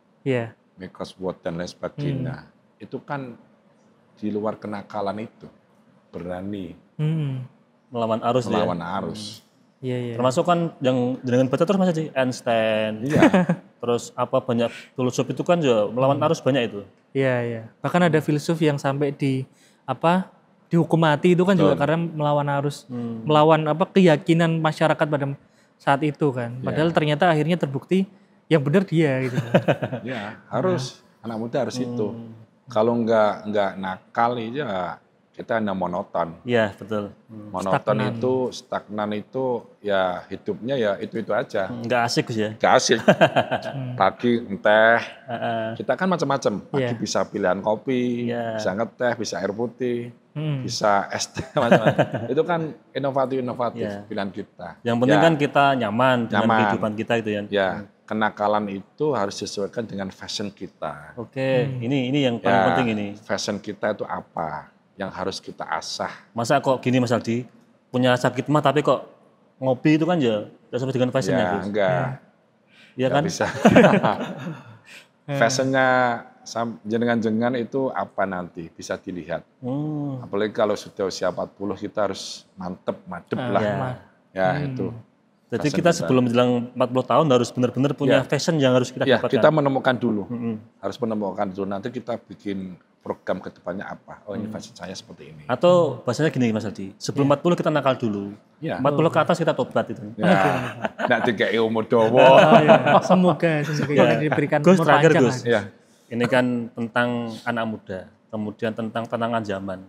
[SPEAKER 1] Microsoft dan lain sebagainya, itu kan di luar kenakalan itu, berani
[SPEAKER 3] melawan arus. Termasuk kan yang dengan baca terus Mas Aldi, Einstein, terus banyak filosof itu kan juga melawan arus banyak itu.
[SPEAKER 2] Iya. Bahkan ada filsuf yang sampai dihukum mati itu kan juga karena melawan arus, melawan keyakinan masyarakat pada saat itu kan. Padahal ternyata akhirnya terbukti yang benar dia gitu.
[SPEAKER 1] Harus anak muda harus itu. Kalau nggak nakal ya kita hanya monoton.
[SPEAKER 3] Iya, betul.
[SPEAKER 1] Monoton stagnan itu ya hidupnya ya itu aja.
[SPEAKER 3] Nggak asik Gus ya?
[SPEAKER 1] Nggak asik. Pagi teh, kita kan macam-macam. Pagi bisa pilihan kopi, bisa ngeteh, bisa air putih, bisa es teh, macam-macam. Itu kan inovatif pilihan kita.
[SPEAKER 3] Yang penting kan kita nyaman dengan kehidupan kita itu ya.
[SPEAKER 1] Ya, kenakalan itu harus disesuaikan dengan fashion kita.
[SPEAKER 3] Oke, ini yang paling penting ini.
[SPEAKER 1] Fashion kita itu apa? Yang harus kita asah.
[SPEAKER 3] Masa kok gini Mas Aldi, punya sakit mah tapi kok ngopi itu kan ya sesuai dengan fashionnya.
[SPEAKER 1] Enggak.
[SPEAKER 3] Iya kan?
[SPEAKER 1] Bisa. Fashionnya jenengan-jenengan itu apa nanti bisa dilihat. Apalagi kalau sudah usia 40 kita harus mantep, madep lah.
[SPEAKER 3] Ya.
[SPEAKER 1] Itu.
[SPEAKER 3] Jadi kita sebelum menjelang 40 tahun harus benar-benar punya fashion yang harus kita dapatkan.
[SPEAKER 1] Kita menemukan dulu. Harus menemukan dulu. Nanti kita bikin program ke depannya apa. Oh ini fashion saya seperti ini.
[SPEAKER 3] Atau bahasanya gini Mas Aldi, sebelum 40 kita nakal dulu. 40 ke atas kita tobat itu.
[SPEAKER 1] Nggak dikei umur dawa.
[SPEAKER 2] Semoga kita diberikan
[SPEAKER 3] Gus, terakhir Gus.
[SPEAKER 1] Ya.
[SPEAKER 3] Ini kan tentang anak muda, kemudian tentang tantangan zaman.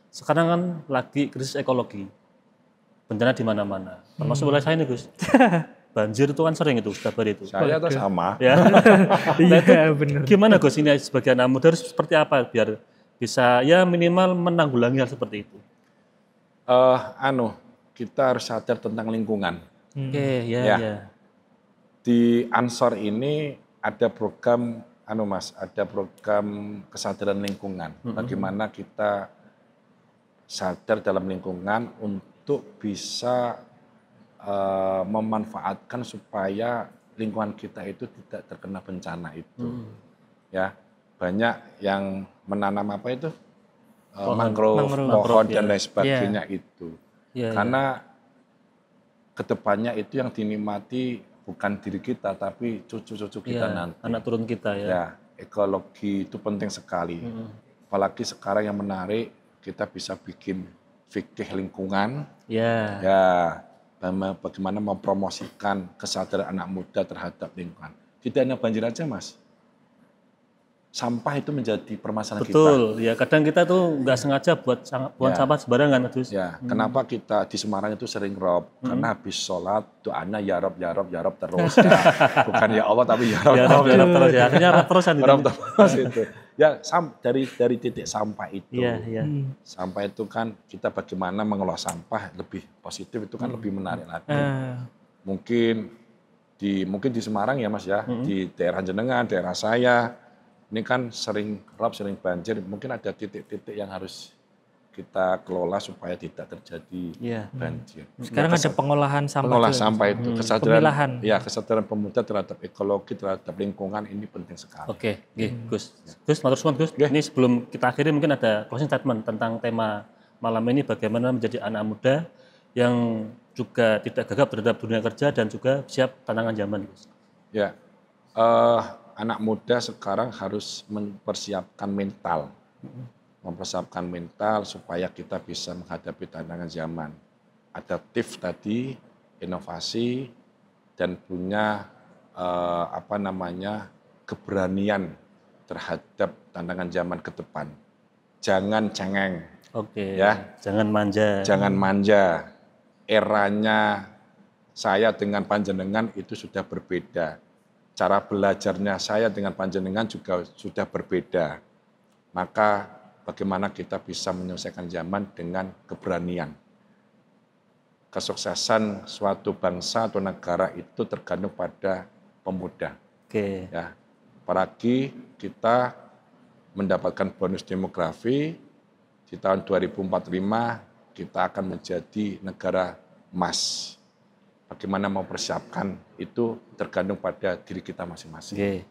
[SPEAKER 3] Sekarang kan lagi krisis ekologi. Bencana di mana-mana. Termasuk wilayah saya nih Gus. Banjir itu kan sering itu setiap hari itu.
[SPEAKER 1] Saya tuh sama.
[SPEAKER 3] Ya.
[SPEAKER 2] Iya benar.
[SPEAKER 3] Gimana Gus ini sebagai anak muda harus seperti apa biar bisa ya minimal menanggulangi hal seperti itu?
[SPEAKER 1] Kita harus sadar tentang lingkungan.
[SPEAKER 3] Oke, ya.
[SPEAKER 1] Di Ansor ini ada program ada program kesadaran lingkungan. Bagaimana kita sadar dalam lingkungan untuk bisa memanfaatkan supaya lingkungan kita itu tidak terkena bencana itu. Ya, banyak yang menanam apa itu? Mangrove, pohon dan lain sebagainya itu. Karena kedepannya itu yang dinikmati bukan diri kita tapi cucu-cucu kita nanti.
[SPEAKER 3] Anak turun kita ya.
[SPEAKER 1] Ya, ekologi itu penting sekali. Apalagi sekarang yang menarik kita bisa bikin fikih lingkungan. Bagaimana mempromosikan kesadaran anak muda terhadap lingkungan. Tidak hanya banjir aja Mas. Sampah itu menjadi permasalahan kita.
[SPEAKER 3] Betul, ya kadang kita tuh nggak sengaja buat sampah sembarangan Gus.
[SPEAKER 1] Ya, kenapa kita di Semarang itu sering rob? Karena habis sholat doanya ya rob terus. Ya. Bukan ya Allah tapi ya rob
[SPEAKER 3] terus ya. Akhirnya rob terusan itu.
[SPEAKER 1] Rob terus itu. Ya dari titik sampah itu. Sampah itu kan kita bagaimana mengelola sampah lebih positif itu kan lebih menarik lagi. Mungkin di Semarang ya Mas ya, di daerah jenengan, daerah saya ini kan sering rob, sering banjir, mungkin ada titik-titik yang harus kita kelola supaya tidak terjadi banjir.
[SPEAKER 2] Sekarang ada pengolahan sampah.
[SPEAKER 1] Pengolahan sampah itu, kesadaran pemuda terhadap ekologi, terhadap lingkungan ini penting sekali.
[SPEAKER 3] Oke, Gus. Gus, matur suwun Gus. Ini sebelum kita akhiri mungkin ada closing statement tentang tema malam ini bagaimana menjadi anak muda yang juga tidak gagap terhadap dunia kerja dan juga siap tantangan zaman, Gus.
[SPEAKER 1] Ya, anak muda sekarang harus mempersiapkan mental supaya kita bisa menghadapi tantangan zaman. Adaptif tadi, inovasi, dan punya keberanian terhadap tantangan zaman ke depan. Jangan cengeng.
[SPEAKER 3] Oke. Ya, jangan manja.
[SPEAKER 1] Eranya saya dengan panjenengan itu sudah berbeda. Cara belajarnya saya dengan panjenengan juga sudah berbeda. Maka bagaimana kita bisa menyelesaikan zaman dengan keberanian. Kesuksesan suatu bangsa atau negara itu tergantung pada pemuda.
[SPEAKER 3] Oke.
[SPEAKER 1] Ya, apalagi kita mendapatkan bonus demografi di tahun 2045 kita akan menjadi negara emas. Bagaimana mempersiapkan itu tergantung pada diri kita masing-masing.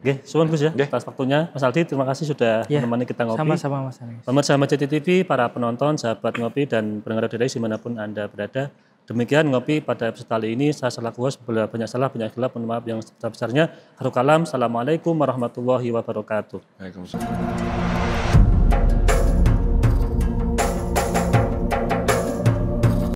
[SPEAKER 3] Oke, suwun Gus ya atas waktunya. Mas Aldi, terima kasih sudah menemani kita ngopi.
[SPEAKER 2] Sama-sama Mas Anies.
[SPEAKER 3] Pemirsa JTV, para penonton, sahabat ngopi dan pendengar dari dimanapun Anda berada. Demikian ngopi pada episode kali ini. Saya selaku host, banyak salah, banyak khilaf, mohon maaf yang sebesar-besarnya. Akhirul kalam, assalamualaikum warahmatullahi wabarakatuh.
[SPEAKER 1] Waalaikumsalam.